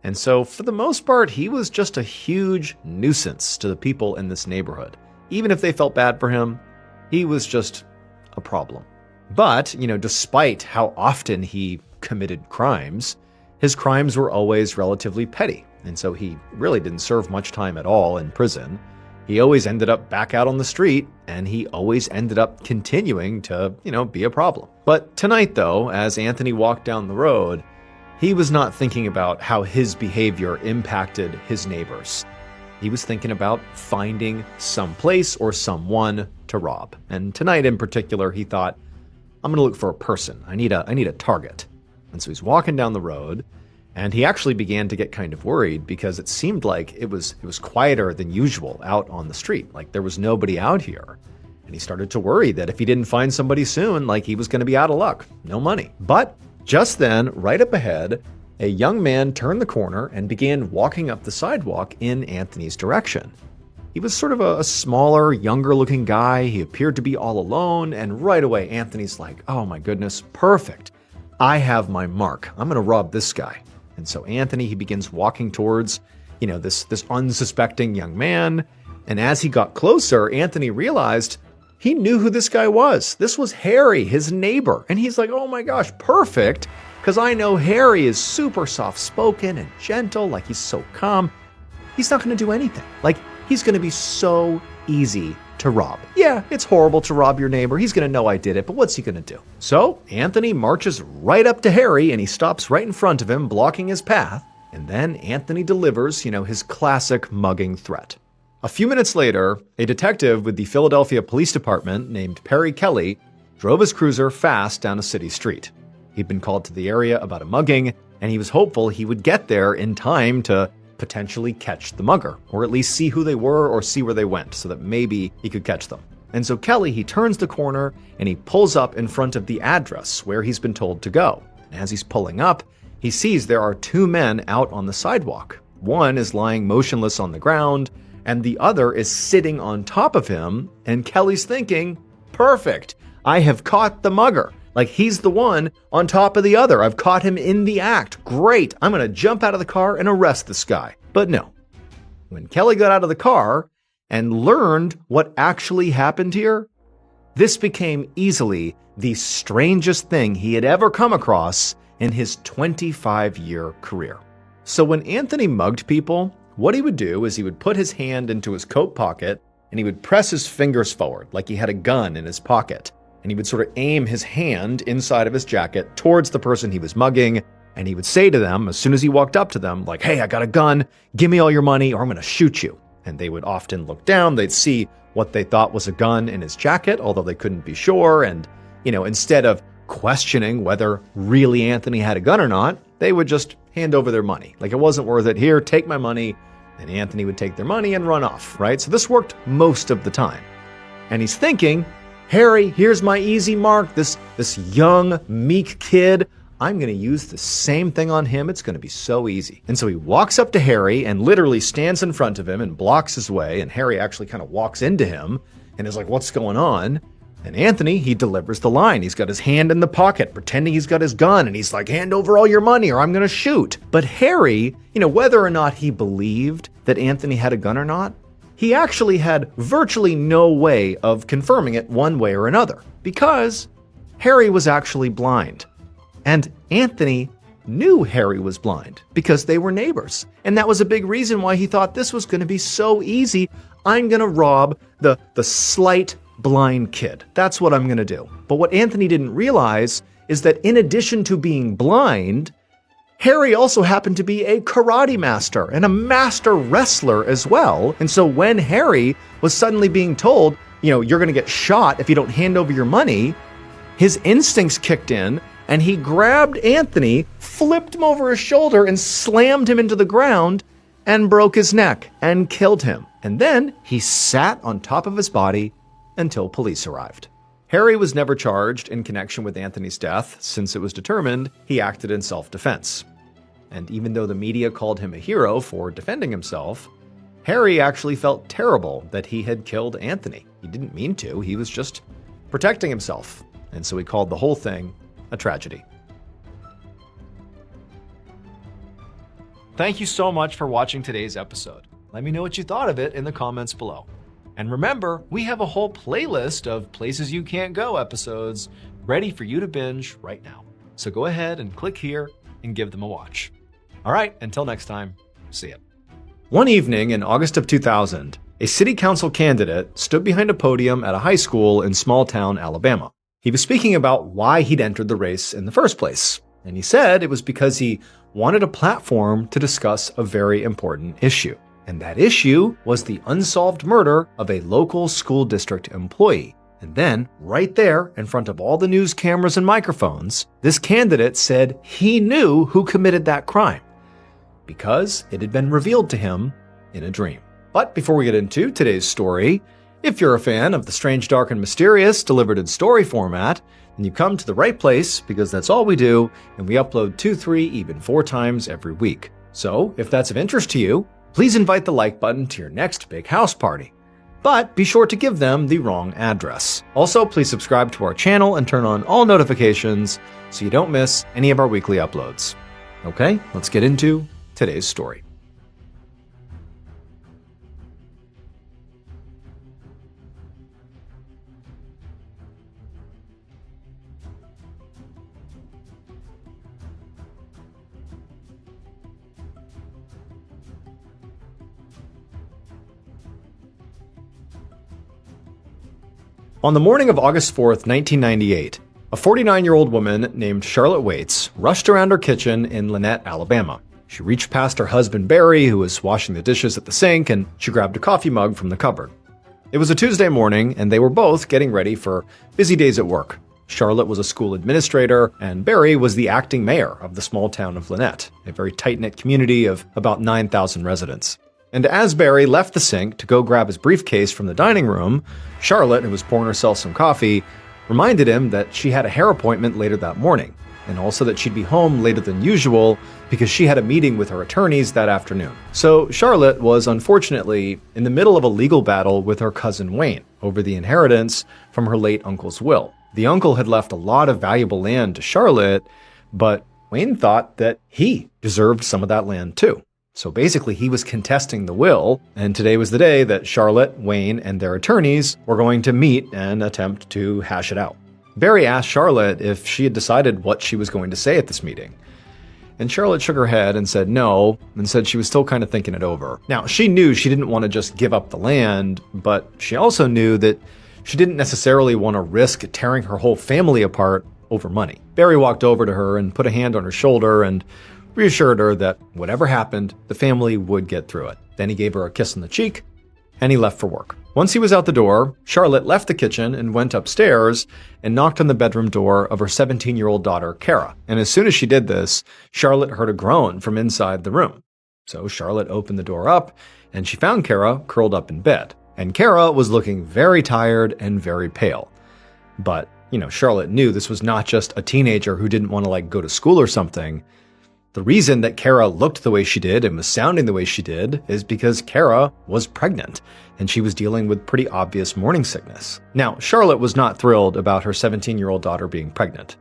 And so, for the most part, he was just a huge nuisance to the people in this neighborhood. Even if they felt bad for him, he was just a problem. But, despite how often he committed crimes, his crimes were always relatively petty. And so he really didn't serve much time at all in prison. He always ended up back out on the street, and he always ended up continuing to, be a problem. But tonight, though, as Anthony walked down the road, he was not thinking about how his behavior impacted his neighbors. He was thinking about finding some place or someone to rob. And tonight in particular, he thought, I'm going to look for a person. I need a target. And so he's walking down the road, and he actually began to get kind of worried because it seemed like it was quieter than usual out on the street. Like there was nobody out here. And he started to worry that if he didn't find somebody soon, like he was going to be out of luck. No money. But just then, right up ahead, a young man turned the corner and began walking up the sidewalk in Anthony's direction. He was sort of a smaller, younger-looking guy. He appeared to be all alone, and right away, Anthony's like, oh my goodness, perfect. I have my mark. I'm going to rob this guy. And so Anthony, he begins walking towards, this unsuspecting young man. And as he got closer, Anthony realized he knew who this guy was. This was Harry, his neighbor. And he's like, oh my gosh, perfect. Because I know Harry is super soft-spoken and gentle, like he's so calm. He's not going to do anything. Like, he's going to be so easy to rob. Yeah, it's horrible to rob your neighbor. He's going to know I did it, but what's he going to do? So Anthony marches right up to Harry, and he stops right in front of him, blocking his path. And then Anthony delivers, his classic mugging threat. A few minutes later, a detective with the Philadelphia Police Department named Perry Kelly drove his cruiser fast down a city street. He'd been called to the area about a mugging, and he was hopeful he would get there in time to potentially catch the mugger, or at least see who they were or see where they went, so that maybe he could catch them. And so Kelly, he turns the corner, and he pulls up in front of the address where he's been told to go. And as he's pulling up, he sees there are 2 men out on the sidewalk. One is lying motionless on the ground, and the other is sitting on top of him, and Kelly's thinking, perfect, I have caught the mugger. Like, he's the one on top of the other. I've caught him in the act. Great. I'm going to jump out of the car and arrest this guy. But no. When Kelly got out of the car and learned what actually happened here, this became easily the strangest thing he had ever come across in his 25-year career. So when Anthony mugged people, what he would do is he would put his hand into his coat pocket and he would press his fingers forward like he had a gun in his pocket. And he would sort of aim his hand inside of his jacket towards the person he was mugging. And he would say to them, as soon as he walked up to them, like, hey, I got a gun, give me all your money or I'm going to shoot you. And they would often look down, they'd see what they thought was a gun in his jacket, although they couldn't be sure. And, instead of questioning whether really Anthony had a gun or not, they would just hand over their money. Like, it wasn't worth it. Here, take my money. And Anthony would take their money and run off, right? So this worked most of the time. And he's thinking, Harry, here's my easy mark. This young, meek kid, I'm going to use the same thing on him. It's going to be so easy. And so he walks up to Harry and literally stands in front of him and blocks his way. And Harry actually kind of walks into him and is like, what's going on? And Anthony, he delivers the line. He's got his hand in the pocket, pretending he's got his gun. And he's like, hand over all your money or I'm going to shoot. But Harry, whether or not he believed that Anthony had a gun or not, he actually had virtually no way of confirming it one way or another, because Harry was actually blind. And Anthony knew Harry was blind because they were neighbors. And that was a big reason why he thought this was going to be so easy. I'm going to rob the slight blind kid. That's what I'm going to do. But what Anthony didn't realize is that in addition to being blind, Harry also happened to be a karate master and a master wrestler as well. And so when Harry was suddenly being told, you're going to get shot if you don't hand over your money, his instincts kicked in and he grabbed Anthony, flipped him over his shoulder and slammed him into the ground and broke his neck and killed him. And then he sat on top of his body until police arrived. Harry was never charged in connection with Anthony's death, since it was determined he acted in self-defense. And even though the media called him a hero for defending himself, Harry actually felt terrible that he had killed Anthony. He didn't mean to, he was just protecting himself. And so he called the whole thing a tragedy. Thank you so much for watching today's episode. Let me know what you thought of it in the comments below. And remember, we have a whole playlist of Places You Can't Go episodes ready for you to binge right now. So go ahead and click here and give them a watch. All right, until next time, see ya. One evening in August of 2000, a city council candidate stood behind a podium at a high school in small town Alabama. He was speaking about why he'd entered the race in the first place. And he said it was because he wanted a platform to discuss a very important issue. And that issue was the unsolved murder of a local school district employee. And then, right there, in front of all the news cameras and microphones, this candidate said he knew who committed that crime, because it had been revealed to him in a dream. But before we get into today's story, if you're a fan of the strange, dark, and mysterious delivered in story format, then you've come to the right place, because that's all we do, and we upload 2, 3, even 4 times every week. So, if that's of interest to you, please invite the like button to your next big house party. But be sure to give them the wrong address. Also, please subscribe to our channel and turn on all notifications so you don't miss any of our weekly uploads. Okay, let's get into today's story. On the morning of August 4th, 1998, a 49-year-old woman named Charlotte Waits rushed around her kitchen in Lynette, Alabama. She reached past her husband Barry, who was washing the dishes at the sink, and she grabbed a coffee mug from the cupboard. It was a Tuesday morning, and they were both getting ready for busy days at work. Charlotte was a school administrator, and Barry was the acting mayor of the small town of Lynette, a very tight-knit community of about 9,000 residents. And as Barry left the sink to go grab his briefcase from the dining room, Charlotte, who was pouring herself some coffee, reminded him that she had a hair appointment later that morning, and also that she'd be home later than usual because she had a meeting with her attorneys that afternoon. So Charlotte was unfortunately in the middle of a legal battle with her cousin Wayne over the inheritance from her late uncle's will. The uncle had left a lot of valuable land to Charlotte, but Wayne thought that he deserved some of that land too. So basically, he was contesting the will, and today was the day that Charlotte, Wayne, and their attorneys were going to meet and attempt to hash it out. Barry asked Charlotte if she had decided what she was going to say at this meeting. And Charlotte shook her head and said no, and said she was still kind of thinking it over. Now, she knew she didn't want to just give up the land, but she also knew that she didn't necessarily want to risk tearing her whole family apart over money. Barry walked over to her and put a hand on her shoulder and reassured her that whatever happened, the family would get through it. Then he gave her a kiss on the cheek, and he left for work. Once he was out the door, Charlotte left the kitchen and went upstairs and knocked on the bedroom door of her 17-year-old daughter, Kara. And as soon as she did this, Charlotte heard a groan from inside the room. So Charlotte opened the door up, and she found Kara curled up in bed. And Kara was looking very tired and very pale. But, Charlotte knew this was not just a teenager who didn't want to, go to school or something. The reason that Kara looked the way she did and was sounding the way she did is because Kara was pregnant, and she was dealing with pretty obvious morning sickness. Now, Charlotte was not thrilled about her 17-year-old daughter being pregnant.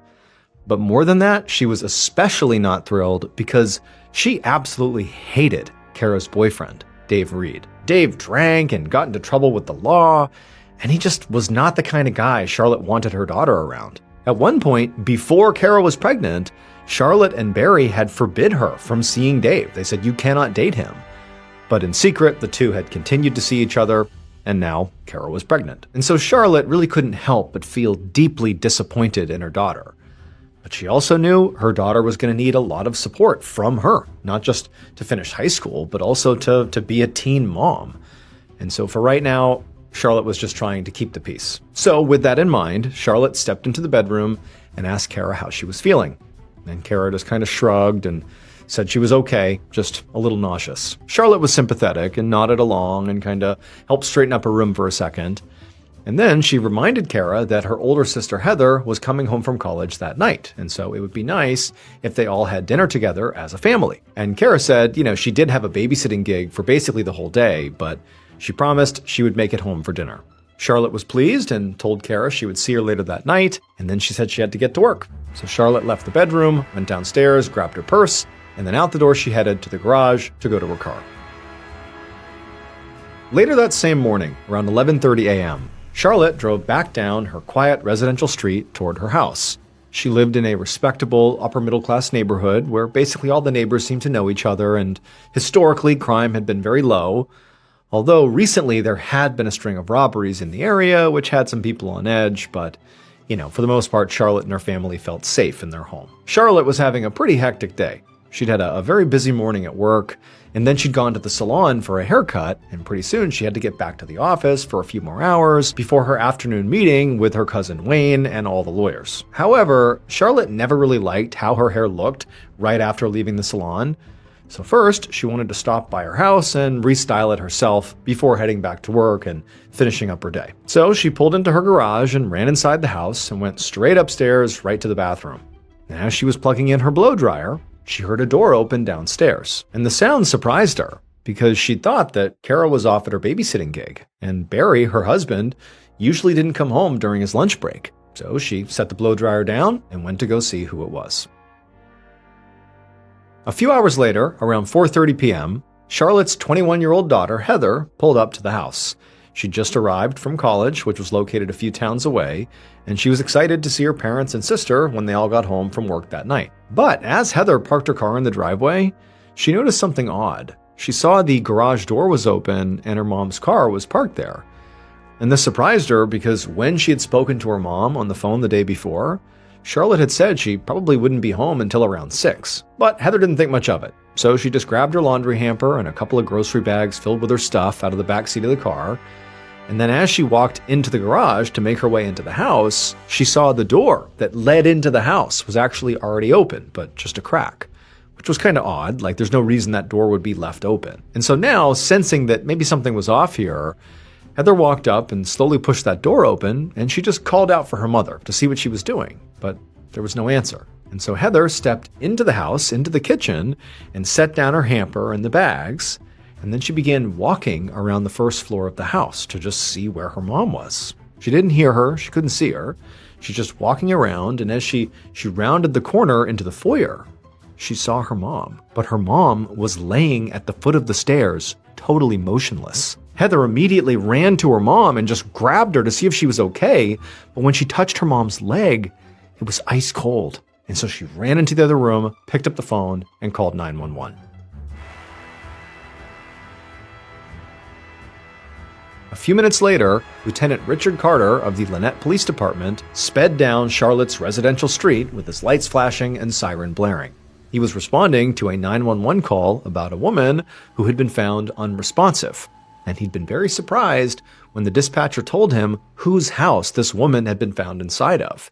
But more than that, she was especially not thrilled because she absolutely hated Kara's boyfriend, Dave Reed. Dave drank and got into trouble with the law, and he just was not the kind of guy Charlotte wanted her daughter around. At one point, before Kara was pregnant, Charlotte and Barry had forbid her from seeing Dave. They said, "You cannot date him." But in secret, the two had continued to see each other, and now Kara was pregnant. And so Charlotte really couldn't help but feel deeply disappointed in her daughter. But she also knew her daughter was going to need a lot of support from her, not just to finish high school, but also to be a teen mom. And so for right now, Charlotte was just trying to keep the peace. So with that in mind, Charlotte stepped into the bedroom and asked Kara how she was feeling. And Kara just kind of shrugged and said she was okay, just a little nauseous. Charlotte was sympathetic and nodded along and kind of helped straighten up her room for a second. And then she reminded Kara that her older sister Heather was coming home from college that night, and so it would be nice if they all had dinner together as a family. And Kara said, she did have a babysitting gig for basically the whole day, but she promised she would make it home for dinner. Charlotte was pleased and told Kara she would see her later that night, and then she said she had to get to work. So Charlotte left the bedroom, went downstairs, grabbed her purse, and then out the door she headed to the garage to go to her car. Later that same morning, around 11:30 a.m., Charlotte drove back down her quiet residential street toward her house. She lived in a respectable upper-middle-class neighborhood where basically all the neighbors seemed to know each other, and historically crime had been very low, although recently there had been a string of robberies in the area which had some people on edge, but for the most part, Charlotte and her family felt safe in their home. Charlotte was having a pretty hectic day. She'd had a very busy morning at work, and then she'd gone to the salon for a haircut, and pretty soon she had to get back to the office for a few more hours before her afternoon meeting with her cousin Wayne and all the lawyers. However, Charlotte never really liked how her hair looked right after leaving the salon, so first she wanted to stop by her house and restyle it herself before heading back to work and finishing up her day. So she pulled into her garage and ran inside the house and went straight upstairs right to the bathroom. And as she was plugging in her blow dryer, she heard a door open downstairs, and the sound surprised her because she thought that Kara was off at her babysitting gig, and Barry, her husband, usually didn't come home during his lunch break. So she set the blow dryer down and went to go see who it was. A few hours later, around 4:30 p.m., Charlotte's 21-year-old daughter, Heather, pulled up to the house. She'd just arrived from college, which was located a few towns away, and she was excited to see her parents and sister when they all got home from work that night. But as Heather parked her car in the driveway, she noticed something odd. She saw the garage door was open and her mom's car was parked there. And this surprised her because when she had spoken to her mom on the phone the day before, Charlotte had said she probably wouldn't be home until around 6. But Heather didn't think much of it. So she just grabbed her laundry hamper and a couple of grocery bags filled with her stuff out of the back seat of the car. And then as she walked into the garage to make her way into the house, she saw the door that led into the house was actually already open, but just a crack, which was kind of odd. Like there's no reason that door would be left open. And so now, sensing that maybe something was off here, Heather walked up and slowly pushed that door open, and she just called out for her mother to see what she was doing, but there was no answer. And so Heather stepped into the house, into the kitchen, and set down her hamper and the bags, and then she began walking around the first floor of the house to just see where her mom was. She didn't hear her, she couldn't see her. She's just walking around, and as she rounded the corner into the foyer, she saw her mom. But her mom was laying at the foot of the stairs, totally motionless. Heather immediately ran to her mom and just grabbed her to see if she was okay, but when she touched her mom's leg, it was ice cold. And so she ran into the other room, picked up the phone, and called 911. A few minutes later, Lieutenant Richard Carter of the Lynette Police Department sped down Charlotte's residential street with his lights flashing and siren blaring. He was responding to a 911 call about a woman who had been found unresponsive, and he'd been very surprised when the dispatcher told him whose house this woman had been found inside of.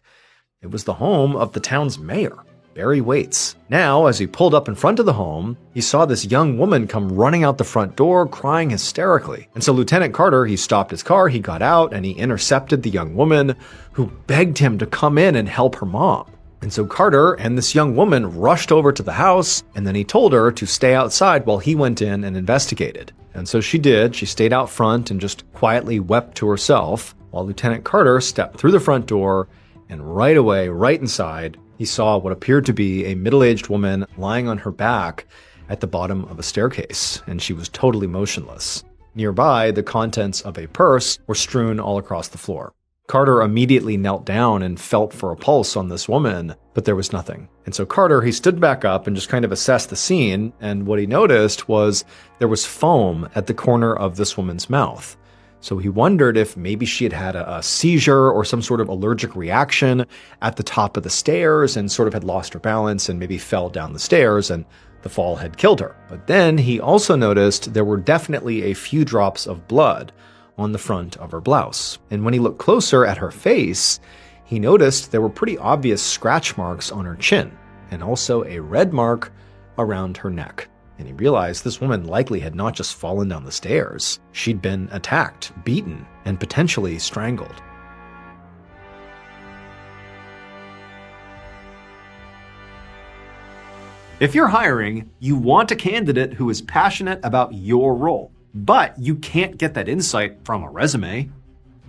It was the home of the town's mayor, Barry Waits. Now, as he pulled up in front of the home, he saw this young woman come running out the front door, crying hysterically. And so Lieutenant Carter, he stopped his car, he got out, and he intercepted the young woman, who begged him to come in and help her mom. And so Carter and this young woman rushed over to the house, and then he told her to stay outside while he went in and investigated. And so she did. She stayed out front and just quietly wept to herself, while Lieutenant Carter stepped through the front door, and right away, right inside, he saw what appeared to be a middle-aged woman lying on her back at the bottom of a staircase, and she was totally motionless. Nearby, the contents of a purse were strewn all across the floor. Carter immediately knelt down and felt for a pulse on this woman, but there was nothing. And so Carter, he stood back up and just kind of assessed the scene, and what he noticed was there was foam at the corner of this woman's mouth. So he wondered if maybe she had had a seizure or some sort of allergic reaction at the top of the stairs and sort of had lost her balance and maybe fell down the stairs and the fall had killed her. But then he also noticed there were definitely a few drops of blood on the front of her blouse. And when he looked closer at her face, he noticed there were pretty obvious scratch marks on her chin and also a red mark around her neck. and he realized this woman likely had not just fallen down the stairs. She'd been attacked, beaten, and potentially strangled. If you're hiring, you want a candidate who is passionate about your role, but you can't get that insight from a resume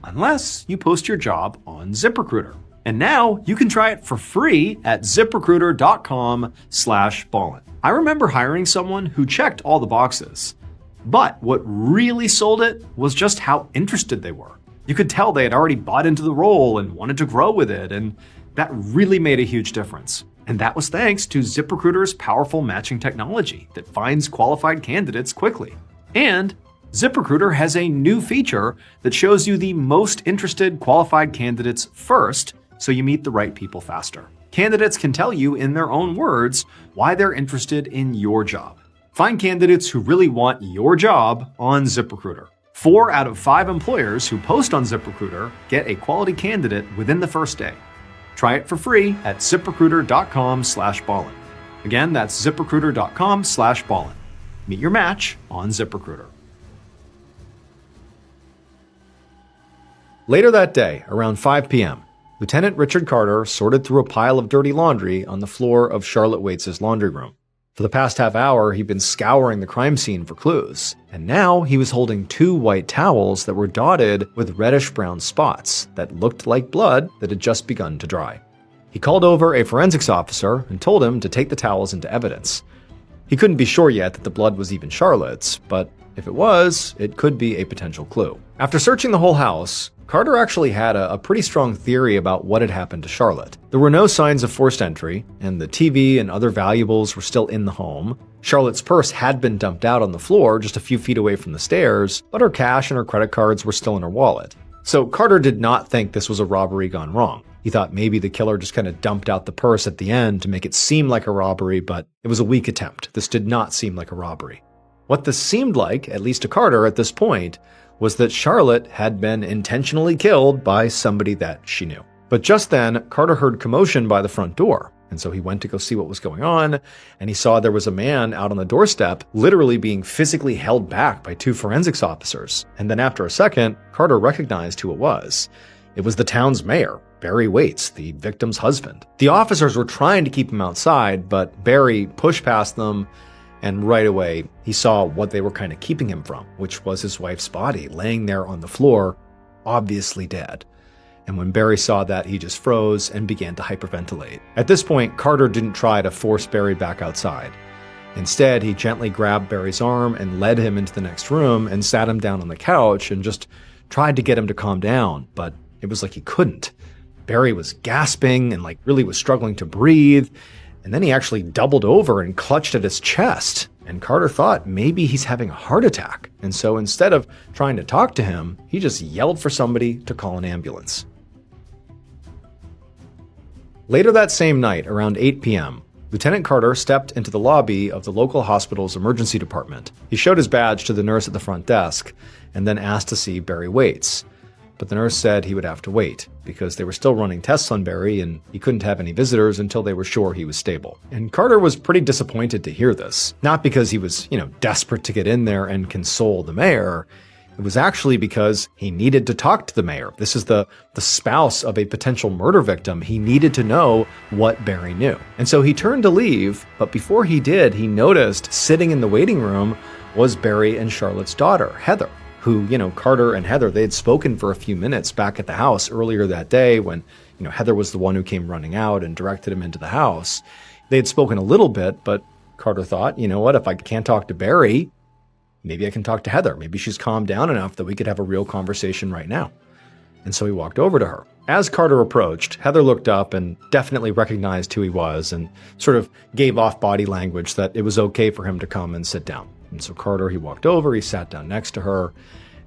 unless you post your job on ZipRecruiter. And now you can try it for free at ziprecruiter.com/ballen. I remember hiring someone who checked all the boxes, but what really sold it was just how interested they were. You could tell they had already bought into the role and wanted to grow with it, and that really made a huge difference. And that was thanks to ZipRecruiter's powerful matching technology that finds qualified candidates quickly. And ZipRecruiter has a new feature that shows you the most interested qualified candidates first, so you meet the right people faster. Candidates can tell you in their own words why they're interested in your job. Find candidates who really want your job on ZipRecruiter. 4 out of 5 employers who post on ZipRecruiter get a quality candidate within the first day. Try it for free at ziprecruiter.com/ballen. Again, that's ziprecruiter.com/ballen. Meet your match on ZipRecruiter. Later that day, around 5 p.m., Lieutenant Richard Carter sorted through a pile of dirty laundry on the floor of Charlotte Waits' laundry room. For the past half hour, he'd been scouring the crime scene for clues, and now he was holding 2 white towels that were dotted with reddish-brown spots that looked like blood that had just begun to dry. He called over a forensics officer and told him to take the towels into evidence. He couldn't be sure yet that the blood was even Charlotte's, but if it was, it could be a potential clue. After searching the whole house, Carter actually had a pretty strong theory about what had happened to Charlotte. There were no signs of forced entry, and the TV and other valuables were still in the home. Charlotte's purse had been dumped out on the floor just a few feet away from the stairs, but her cash and her credit cards were still in her wallet. So Carter did not think this was a robbery gone wrong. He thought maybe the killer just kind of dumped out the purse at the end to make it seem like a robbery, but it was a weak attempt. This did not seem like a robbery. What this seemed like, at least to Carter at this point, was that Charlotte had been intentionally killed by somebody that she knew. But just then, Carter heard commotion by the front door, and so he went to go see what was going on, and he saw there was a man out on the doorstep literally being physically held back by 2 forensics officers. And then after a second, Carter recognized who it was. It was the town's mayor, Barry Waits, the victim's husband. The officers were trying to keep him outside, but Barry pushed past them, and right away, he saw what they were kind of keeping him from, which was his wife's body laying there on the floor, obviously dead. And when Barry saw that, he just froze and began to hyperventilate. At this point, Carter didn't try to force Barry back outside. Instead, he gently grabbed Barry's arm and led him into the next room and sat him down on the couch and just tried to get him to calm down, but it was like he couldn't. Barry was gasping and really was struggling to breathe. And then he actually doubled over and clutched at his chest. And Carter thought maybe he's having a heart attack. And so instead of trying to talk to him, he just yelled for somebody to call an ambulance. Later that same night, around 8 p.m., Lieutenant Carter stepped into the lobby of the local hospital's emergency department. He showed his badge to the nurse at the front desk and then asked to see Barry Waits. But the nurse said he would have to wait because they were still running tests on Barry and he couldn't have any visitors until they were sure he was stable. And Carter was pretty disappointed to hear this. Not because he was, desperate to get in there and console the mayor. It was actually because he needed to talk to the mayor. This is the spouse of a potential murder victim. He needed to know what Barry knew. And so he turned to leave, but before he did, he noticed sitting in the waiting room was Barry and Charlotte's daughter, Heather, who, Carter and Heather, they had spoken for a few minutes back at the house earlier that day when, Heather was the one who came running out and directed him into the house. They had spoken a little bit, but Carter thought, if I can't talk to Barry, maybe I can talk to Heather. Maybe she's calmed down enough that we could have a real conversation right now. And so he walked over to her. As Carter approached, Heather looked up and definitely recognized who he was and sort of gave off body language that it was okay for him to come and sit down. And so Carter, he walked over, he sat down next to her,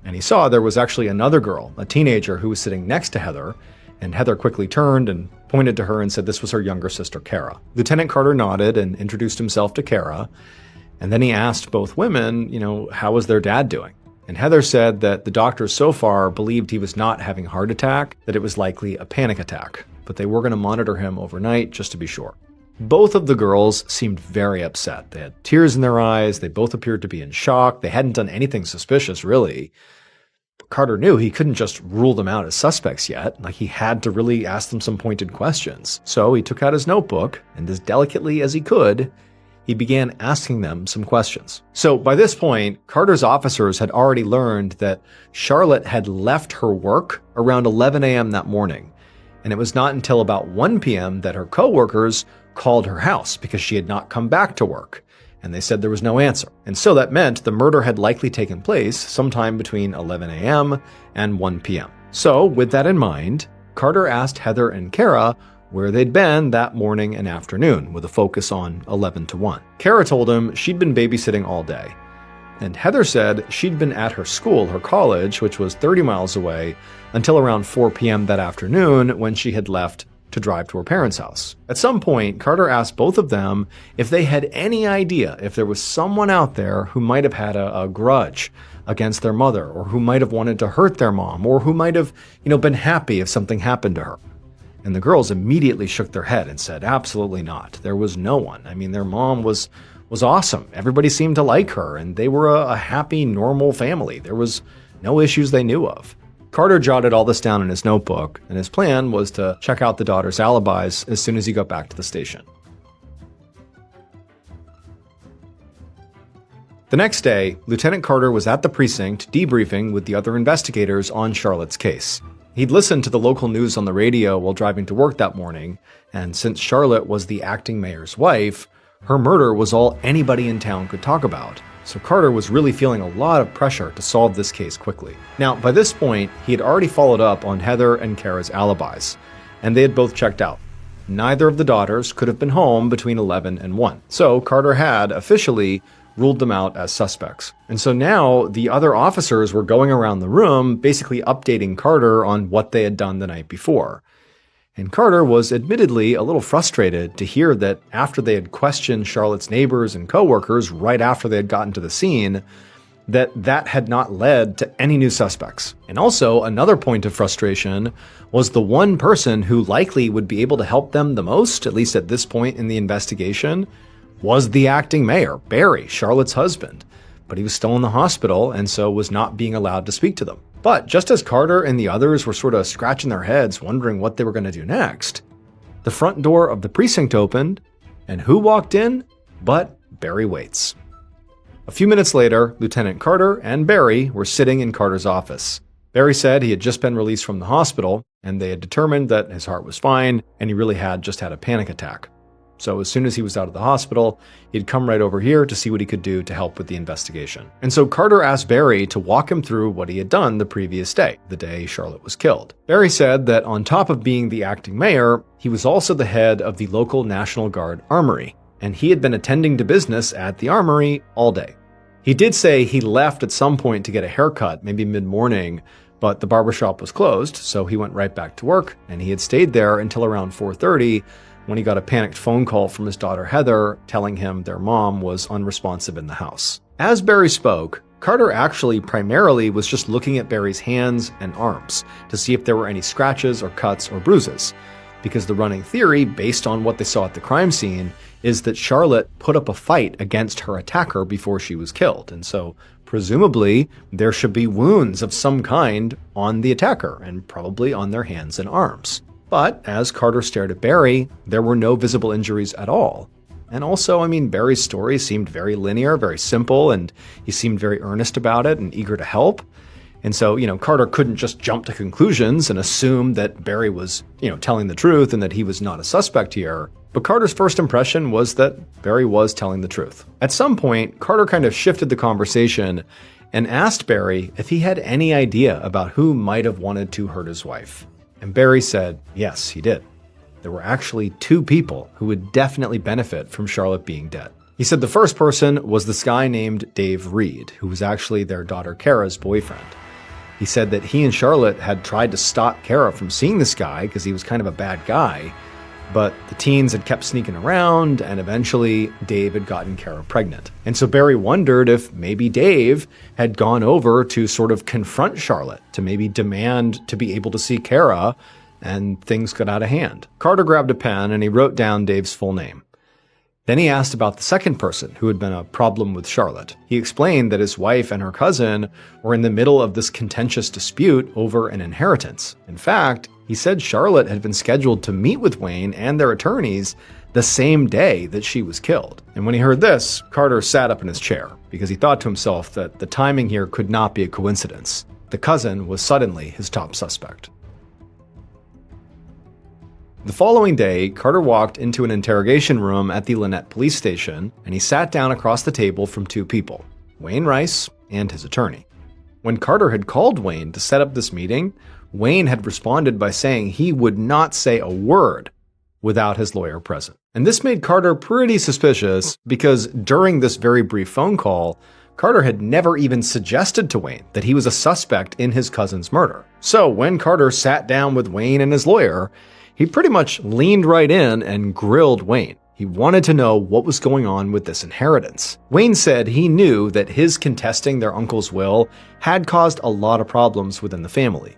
and he saw there was actually another girl, a teenager, who was sitting next to Heather, and Heather quickly turned and pointed to her and said this was her younger sister, Kara. Lieutenant Carter nodded and introduced himself to Kara, and then he asked both women, how was their dad doing? And Heather said that the doctors so far believed he was not having a heart attack, that it was likely a panic attack, but they were going to monitor him overnight just to be sure. Both of the girls seemed very upset. They had tears in their eyes. They both appeared to be in shock. They hadn't done anything suspicious, really. But Carter knew he couldn't just rule them out as suspects yet. Like, he had to really ask them some pointed questions. So he took out his notebook, and as delicately as he could, he began asking them some questions. So by this point, Carter's officers had already learned that Charlotte had left her work around 11 a.m. that morning. And it was not until about 1 p.m. that her coworkers called her house because she had not come back to work. And they said there was no answer. And so that meant the murder had likely taken place sometime between 11 a.m. and 1 p.m. So with that in mind, Carter asked Heather and Kara where they'd been that morning and afternoon, with a focus on 11 to 1. Kara told him she'd been babysitting all day. And Heather said she'd been at her school, her college, which was 30 miles away, until around 4 p.m. that afternoon when she had left to drive to her parents' house. At some point, Carter asked both of them if they had any idea if there was someone out there who might have had a grudge against their mother, or who might have wanted to hurt their mom, or who might have, been happy if something happened to her. And the girls immediately shook their head and said, absolutely not. There was no one. I mean, their mom was awesome. Everybody seemed to like her, and they were a happy, normal family. There was no issues they knew of. Carter jotted all this down in his notebook, and his plan was to check out the daughters' alibis as soon as he got back to the station. The next day, Lieutenant Carter was at the precinct debriefing with the other investigators on Charlotte's case. He'd listened to the local news on the radio while driving to work that morning, and since Charlotte was the acting mayor's wife, her murder was all anybody in town could talk about. So Carter was really feeling a lot of pressure to solve this case quickly. Now, by this point, he had already followed up on Heather and Kara's alibis, and they had both checked out. Neither of the daughters could have been home between 11 and 1. So Carter had officially ruled them out as suspects. And so now the other officers were going around the room, basically updating Carter on what they had done the night before. And Carter was admittedly a little frustrated to hear that after they had questioned Charlotte's neighbors and coworkers right after they had gotten to the scene, that had not led to any new suspects. And also, another point of frustration was the one person who likely would be able to help them the most, at least at this point in the investigation, was the acting mayor, Barry, Charlotte's husband. But he was still in the hospital and so was not being allowed to speak to them. But just as Carter and the others were sort of scratching their heads wondering what they were going to do next, the front door of the precinct opened, and who walked in but Barry Waits. A few minutes later, Lieutenant Carter and Barry were sitting in Carter's office. Barry said he had just been released from the hospital, and they had determined that his heart was fine, and he really had just had a panic attack. So as soon as he was out of the hospital, he'd come right over here to see what he could do to help with the investigation. And so Carter asked Barry to walk him through what he had done the previous day, the day Charlotte was killed. Barry said that on top of being the acting mayor, he was also the head of the local National Guard armory, and he had been attending to business at the armory all day. He did say he left at some point to get a haircut, maybe mid-morning, but the barbershop was closed, so he went right back to work, and he had stayed there until around 4:30, when he got a panicked phone call from his daughter Heather telling him their mom was unresponsive in the house. As Barry spoke, Carter actually primarily was just looking at Barry's hands and arms to see if there were any scratches or cuts or bruises, because the running theory, based on what they saw at the crime scene, is that Charlotte put up a fight against her attacker before she was killed, and so presumably there should be wounds of some kind on the attacker, and probably on their hands and arms. But as Carter stared at Barry, there were no visible injuries at all. And also, Barry's story seemed very linear, very simple, and he seemed very earnest about it and eager to help. And so, Carter couldn't just jump to conclusions and assume that Barry was, telling the truth and that he was not a suspect here. But Carter's first impression was that Barry was telling the truth. At some point, Carter kind of shifted the conversation and asked Barry if he had any idea about who might have wanted to hurt his wife. And Barry said, yes, he did. There were actually 2 people who would definitely benefit from Charlotte being dead. He said the first person was this guy named Dave Reed, who was actually their daughter Kara's boyfriend. He said that he and Charlotte had tried to stop Kara from seeing this guy because he was kind of a bad guy, but the teens had kept sneaking around, and eventually Dave had gotten Kara pregnant. And so Barry wondered if maybe Dave had gone over to sort of confront Charlotte, to maybe demand to be able to see Kara, and things got out of hand. Carter grabbed a pen and he wrote down Dave's full name. Then he asked about the second person who had been a problem with Charlotte. He explained that his wife and her cousin were in the middle of this contentious dispute over an inheritance. In fact, he said Charlotte had been scheduled to meet with Wayne and their attorneys the same day that she was killed. And when he heard this, Carter sat up in his chair because he thought to himself that the timing here could not be a coincidence. The cousin was suddenly his top suspect. The following day, Carter walked into an interrogation room at the Lynette police station, and he sat down across the table from two people, Wayne Rice and his attorney. When Carter had called Wayne to set up this meeting, Wayne had responded by saying he would not say a word without his lawyer present. And this made Carter pretty suspicious because during this very brief phone call, Carter had never even suggested to Wayne that he was a suspect in his cousin's murder. So when Carter sat down with Wayne and his lawyer, he pretty much leaned right in and grilled Wayne. He wanted to know what was going on with this inheritance. Wayne said he knew that his contesting their uncle's will had caused a lot of problems within the family.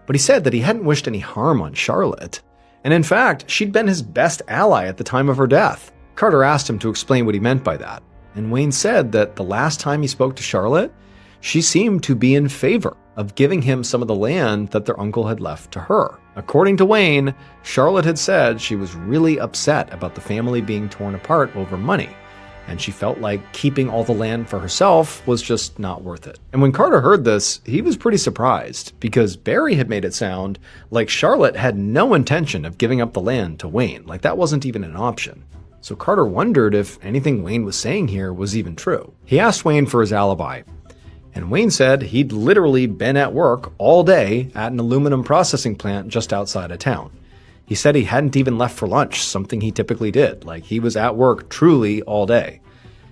But he said that he hadn't wished any harm on Charlotte. And in fact, she'd been his best ally at the time of her death. Carter asked him to explain what he meant by that. And Wayne said that the last time he spoke to Charlotte, she seemed to be in favor of giving him some of the land that their uncle had left to her. According to Wayne, Charlotte had said she was really upset about the family being torn apart over money, and she felt like keeping all the land for herself was just not worth it. And when Carter heard this, he was pretty surprised, because Barry had made it sound like Charlotte had no intention of giving up the land to Wayne, like that wasn't even an option. So Carter wondered if anything Wayne was saying here was even true. He asked Wayne for his alibi, and Wayne said he'd literally been at work all day at an aluminum processing plant just outside of town. He said he hadn't even left for lunch, something he typically did, like he was at work truly all day.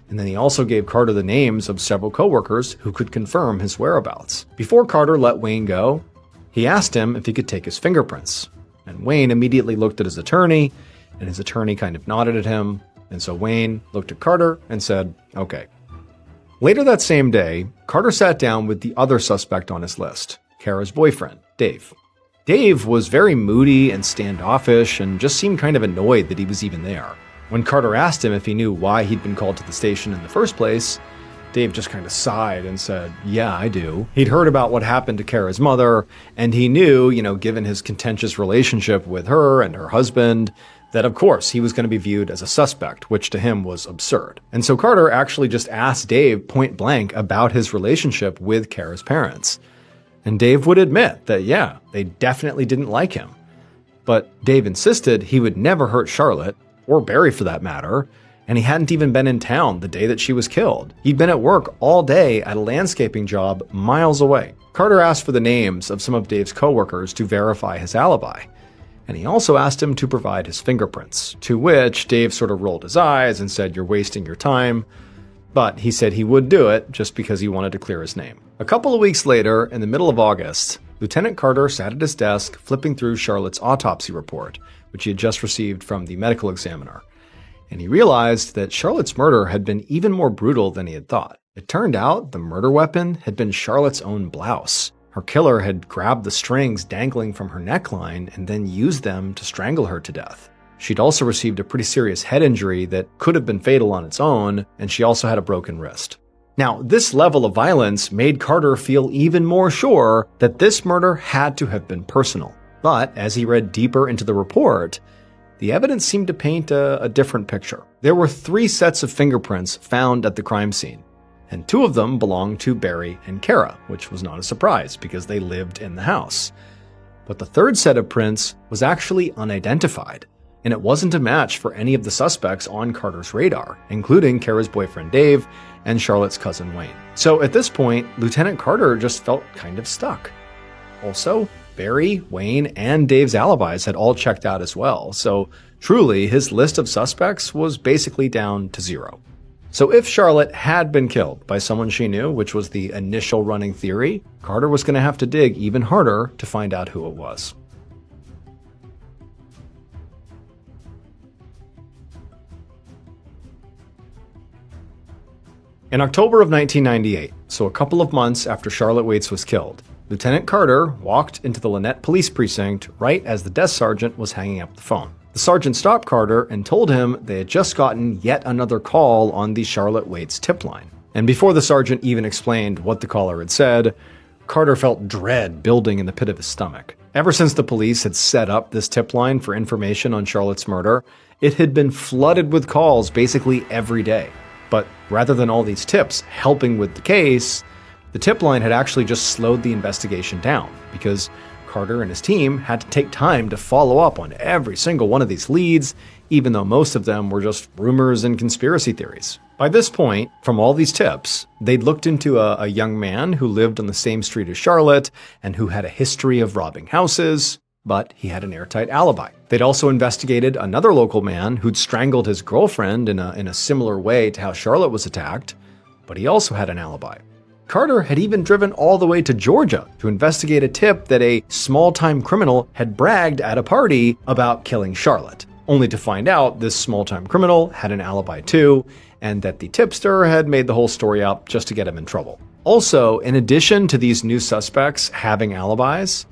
And then he also gave Carter the names of several coworkers who could confirm his whereabouts. Before Carter let Wayne go, he asked him if he could take his fingerprints. And Wayne immediately looked at his attorney, and his attorney kind of nodded at him. And so Wayne looked at Carter and said, okay. Later that same day, Carter sat down with the other suspect on his list, Kara's boyfriend, Dave. Dave was very moody and standoffish and just seemed kind of annoyed that he was even there. When Carter asked him if he knew why he'd been called to the station in the first place, Dave just kind of sighed and said, yeah, I do. He'd heard about what happened to Kara's mother, and he knew, given his contentious relationship with her and her husband, that of course he was going to be viewed as a suspect, which to him was absurd. And so Carter actually just asked Dave point blank about his relationship with Kara's parents. And Dave would admit that, yeah, they definitely didn't like him. But Dave insisted he would never hurt Charlotte, or Barry for that matter, and he hadn't even been in town the day that she was killed. He'd been at work all day at a landscaping job miles away. Carter asked for the names of some of Dave's coworkers to verify his alibi. And he also asked him to provide his fingerprints, to which Dave sort of rolled his eyes and said, you're wasting your time. But he said he would do it just because he wanted to clear his name. A couple of weeks later, in the middle of August, Lieutenant Carter sat at his desk flipping through Charlotte's autopsy report, which he had just received from the medical examiner. And he realized that Charlotte's murder had been even more brutal than he had thought. It turned out the murder weapon had been Charlotte's own blouse. Her killer had grabbed the strings dangling from her neckline and then used them to strangle her to death. She'd also received a pretty serious head injury that could have been fatal on its own, and she also had a broken wrist. Now, this level of violence made Carter feel even more sure that this murder had to have been personal. But as he read deeper into the report, the evidence seemed to paint a different picture. There were 3 sets of fingerprints found at the crime scene, and 2 of them belonged to Barry and Kara, which was not a surprise because they lived in the house. But the 3rd set of prints was actually unidentified, and it wasn't a match for any of the suspects on Carter's radar, including Kara's boyfriend Dave and Charlotte's cousin Wayne. So at this point, Lieutenant Carter just felt kind of stuck. Also, Barry, Wayne, and Dave's alibis had all checked out as well, so truly his list of suspects was basically down to 0. So if Charlotte had been killed by someone she knew, which was the initial running theory, Carter was going to have to dig even harder to find out who it was. In October of 1998, so a couple of months after Charlotte Waits was killed, Lieutenant Carter walked into the Lynette Police Precinct right as the desk sergeant was hanging up the phone. The sergeant stopped Carter and told him they had just gotten yet another call on the Charlotte Waits tip line. And before the sergeant even explained what the caller had said, Carter felt dread building in the pit of his stomach. Ever since the police had set up this tip line for information on Charlotte's murder, it had been flooded with calls basically every day. But rather than all these tips helping with the case, the tip line had actually just slowed the investigation down because Carter and his team had to take time to follow up on every single one of these leads, even though most of them were just rumors and conspiracy theories. By this point, from all these tips, they'd looked into a young man who lived on the same street as Charlotte and who had a history of robbing houses, but he had an airtight alibi. They'd also investigated another local man who'd strangled his girlfriend in a similar way to how Charlotte was attacked, but he also had an alibi. Carter had even driven all the way to Georgia to investigate a tip that a small-time criminal had bragged at a party about killing Charlotte, only to find out this small-time criminal had an alibi too, and that the tipster had made the whole story up just to get him in trouble. Also, in addition to these new suspects having alibis,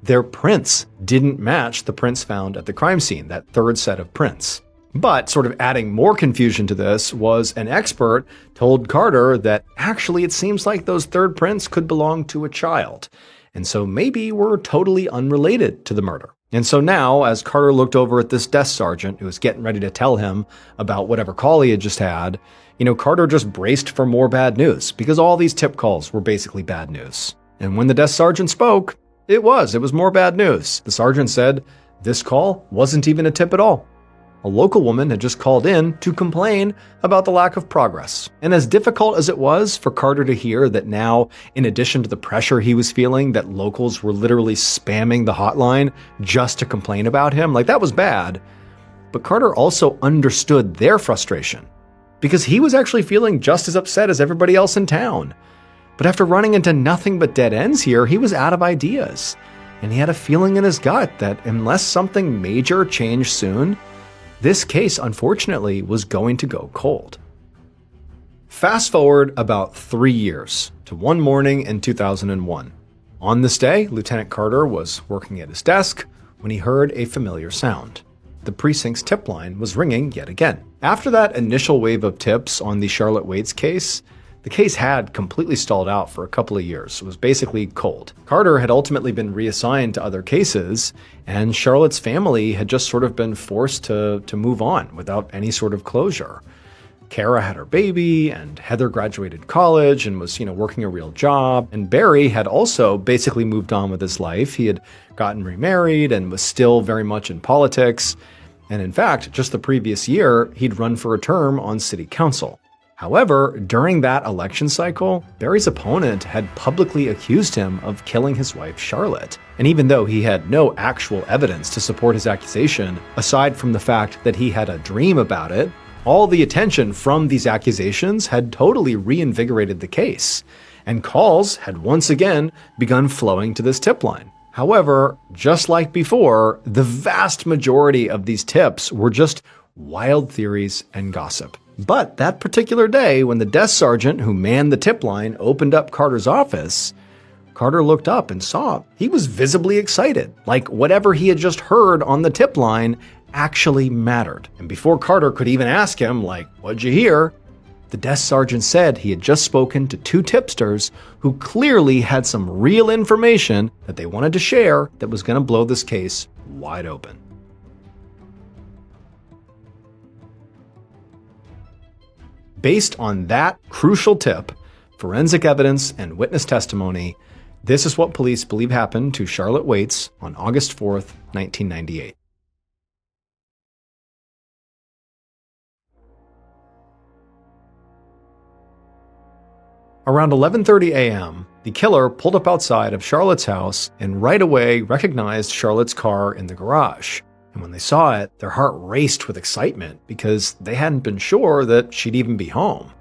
their prints didn't match the prints found at the crime scene, that third set of prints. But sort of adding more confusion to this was an expert told Carter that actually it seems like those third prints could belong to a child, and so maybe were totally unrelated to the murder. And so now, as Carter looked over at this desk sergeant who was getting ready to tell him about whatever call he had just had, Carter just braced for more bad news, because all these tip calls were basically bad news. And when the desk sergeant spoke, it was more bad news. The sergeant said this call wasn't even a tip at all. A local woman had just called in to complain about the lack of progress. And as difficult as it was for Carter to hear that now, in addition to the pressure he was feeling, that locals were literally spamming the hotline just to complain about him, that was bad. But Carter also understood their frustration, because he was actually feeling just as upset as everybody else in town. But after running into nothing but dead ends here, he was out of ideas. And he had a feeling in his gut that unless something major changed soon, this case, unfortunately, was going to go cold. Fast forward about 3 years to one morning in 2001. On this day, Lieutenant Carter was working at his desk when he heard a familiar sound. The precinct's tip line was ringing yet again. After that initial wave of tips on the Charlotte Waits case, the case had completely stalled out for a couple of years. It was basically cold. Carter had ultimately been reassigned to other cases, and Charlotte's family had just sort of been forced to move on without any sort of closure. Kara had her baby, and Heather graduated college and was, working a real job. And Barry had also basically moved on with his life. He had gotten remarried and was still very much in politics. And in fact, just the previous year, he'd run for a term on city council. However, during that election cycle, Barry's opponent had publicly accused him of killing his wife, Charlotte. And even though he had no actual evidence to support his accusation, aside from the fact that he had a dream about it, all the attention from these accusations had totally reinvigorated the case, and calls had once again begun flowing to this tip line. However, just like before, the vast majority of these tips were just wild theories and gossip. But that particular day, when the desk sergeant who manned the tip line opened up Carter's office, Carter looked up and saw he was visibly excited, like whatever he had just heard on the tip line actually mattered. And before Carter could even ask him, what'd you hear? The desk sergeant said he had just spoken to 2 tipsters who clearly had some real information that they wanted to share that was going to blow this case wide open. Based on that crucial tip, forensic evidence, and witness testimony, this is what police believe happened to Charlotte Waits on August 4th, 1998. Around 11:30 a.m., the killer pulled up outside of Charlotte's house and right away recognized Charlotte's car in the garage. And when they saw it, their heart raced with excitement because they hadn't been sure that she'd even be home.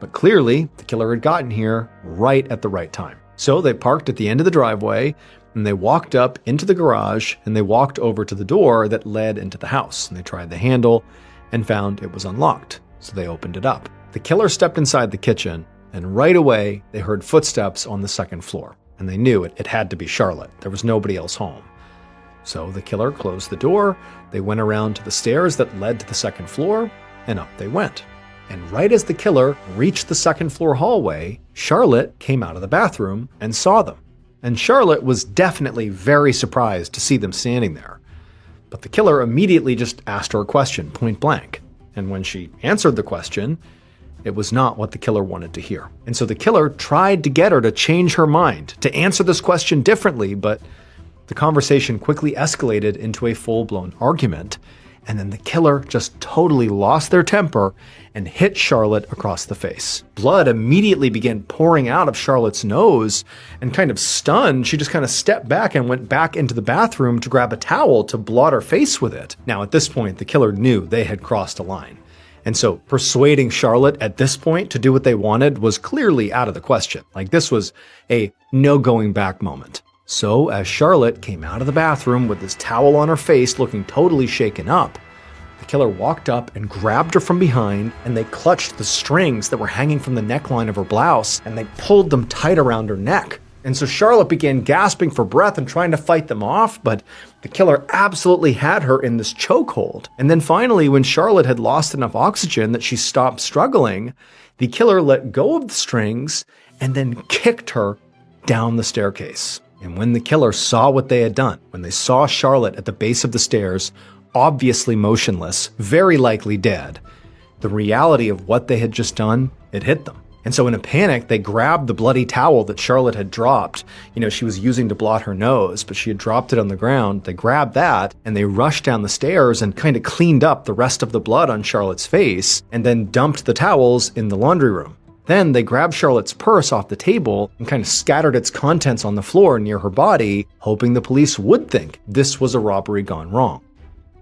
But clearly, the killer had gotten here right at the right time. So they parked at the end of the driveway, and they walked up into the garage, and they walked over to the door that led into the house. And they tried the handle and found it was unlocked, so they opened it up. The killer stepped inside the kitchen, and right away, they heard footsteps on the second floor. And they knew it had to be Charlotte. There was nobody else home. So the killer closed the door, they went around to the stairs that led to the second floor, and up they went. And right as the killer reached the second floor hallway, Charlotte came out of the bathroom and saw them. And Charlotte was definitely very surprised to see them standing there. But the killer immediately just asked her a question, point blank. And when she answered the question, it was not what the killer wanted to hear. And so the killer tried to get her to change her mind, to answer this question differently, but the conversation quickly escalated into a full-blown argument. And then the killer just totally lost their temper and hit Charlotte across the face. Blood immediately began pouring out of Charlotte's nose, and kind of stunned, she just kind of stepped back and went back into the bathroom to grab a towel to blot her face with it. Now at this point, the killer knew they had crossed a line. And so persuading Charlotte at this point to do what they wanted was clearly out of the question. Like, this was a no going back moment. So as Charlotte came out of the bathroom with this towel on her face looking totally shaken up, the killer walked up and grabbed her from behind, and they clutched the strings that were hanging from the neckline of her blouse, and they pulled them tight around her neck. And so Charlotte began gasping for breath and trying to fight them off, but the killer absolutely had her in this chokehold. And then finally, when Charlotte had lost enough oxygen that she stopped struggling, the killer let go of the strings and then kicked her down the staircase. And when the killer saw what they had done, when they saw Charlotte at the base of the stairs, obviously motionless, very likely dead, the reality of what they had just done, it hit them. And so in a panic, they grabbed the bloody towel that Charlotte had dropped. She was using to blot her nose, but she had dropped it on the ground. They grabbed that and they rushed down the stairs and kind of cleaned up the rest of the blood on Charlotte's face, and then dumped the towels in the laundry room. Then they grabbed Charlotte's purse off the table and kind of scattered its contents on the floor near her body, hoping the police would think this was a robbery gone wrong.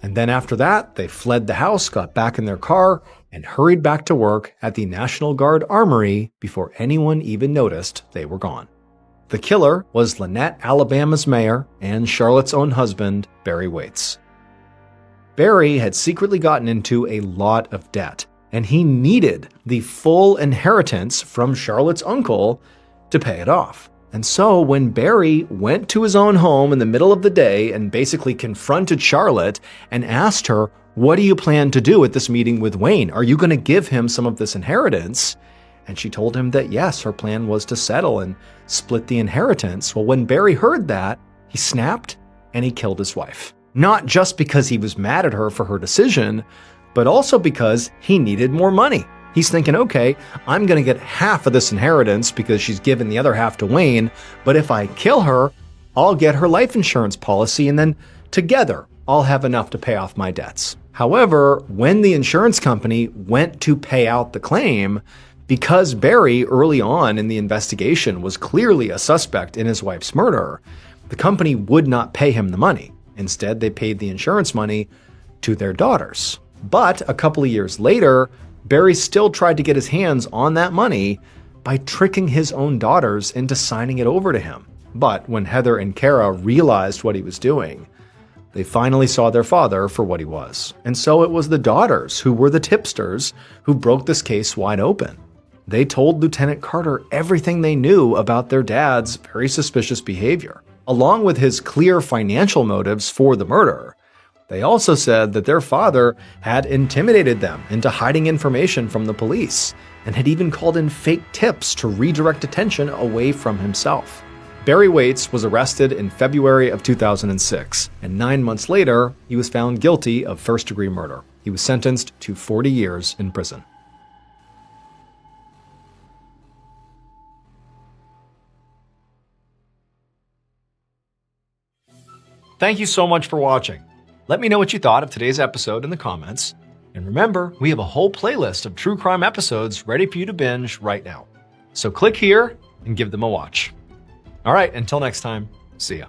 And then after that, they fled the house, got back in their car, and hurried back to work at the National Guard Armory before anyone even noticed they were gone. The killer was Lynette, Alabama's mayor, and Charlotte's own husband, Barry Waits. Barry had secretly gotten into a lot of debt, and he needed the full inheritance from Charlotte's uncle to pay it off. And so when Barry went to his own home in the middle of the day and basically confronted Charlotte and asked her, "What do you plan to do at this meeting with Wayne? Are you going to give him some of this inheritance?" And she told him that yes, her plan was to settle and split the inheritance. Well, when Barry heard that, he snapped and he killed his wife. Not just because he was mad at her for her decision, but also because he needed more money. He's thinking, okay, I'm going to get half of this inheritance because she's given the other half to Wayne, but if I kill her, I'll get her life insurance policy, and then together, I'll have enough to pay off my debts. However, when the insurance company went to pay out the claim, because Barry early on in the investigation was clearly a suspect in his wife's murder, the company would not pay him the money. Instead, they paid the insurance money to their daughters. But a couple of years later, Barry still tried to get his hands on that money by tricking his own daughters into signing it over to him. But when Heather and Kara realized what he was doing, they finally saw their father for what he was. And so it was the daughters who were the tipsters who broke this case wide open. They told Lieutenant Carter everything they knew about their dad's very suspicious behavior, along with his clear financial motives for the murder. They also said that their father had intimidated them into hiding information from the police and had even called in fake tips to redirect attention away from himself. Barry Waits was arrested in February of 2006, and 9 months later, he was found guilty of first-degree murder. He was sentenced to 40 years in prison. Thank you so much for watching. Let me know what you thought of today's episode in the comments. And remember, we have a whole playlist of true crime episodes ready for you to binge right now. So click here and give them a watch. All right, until next time, see ya.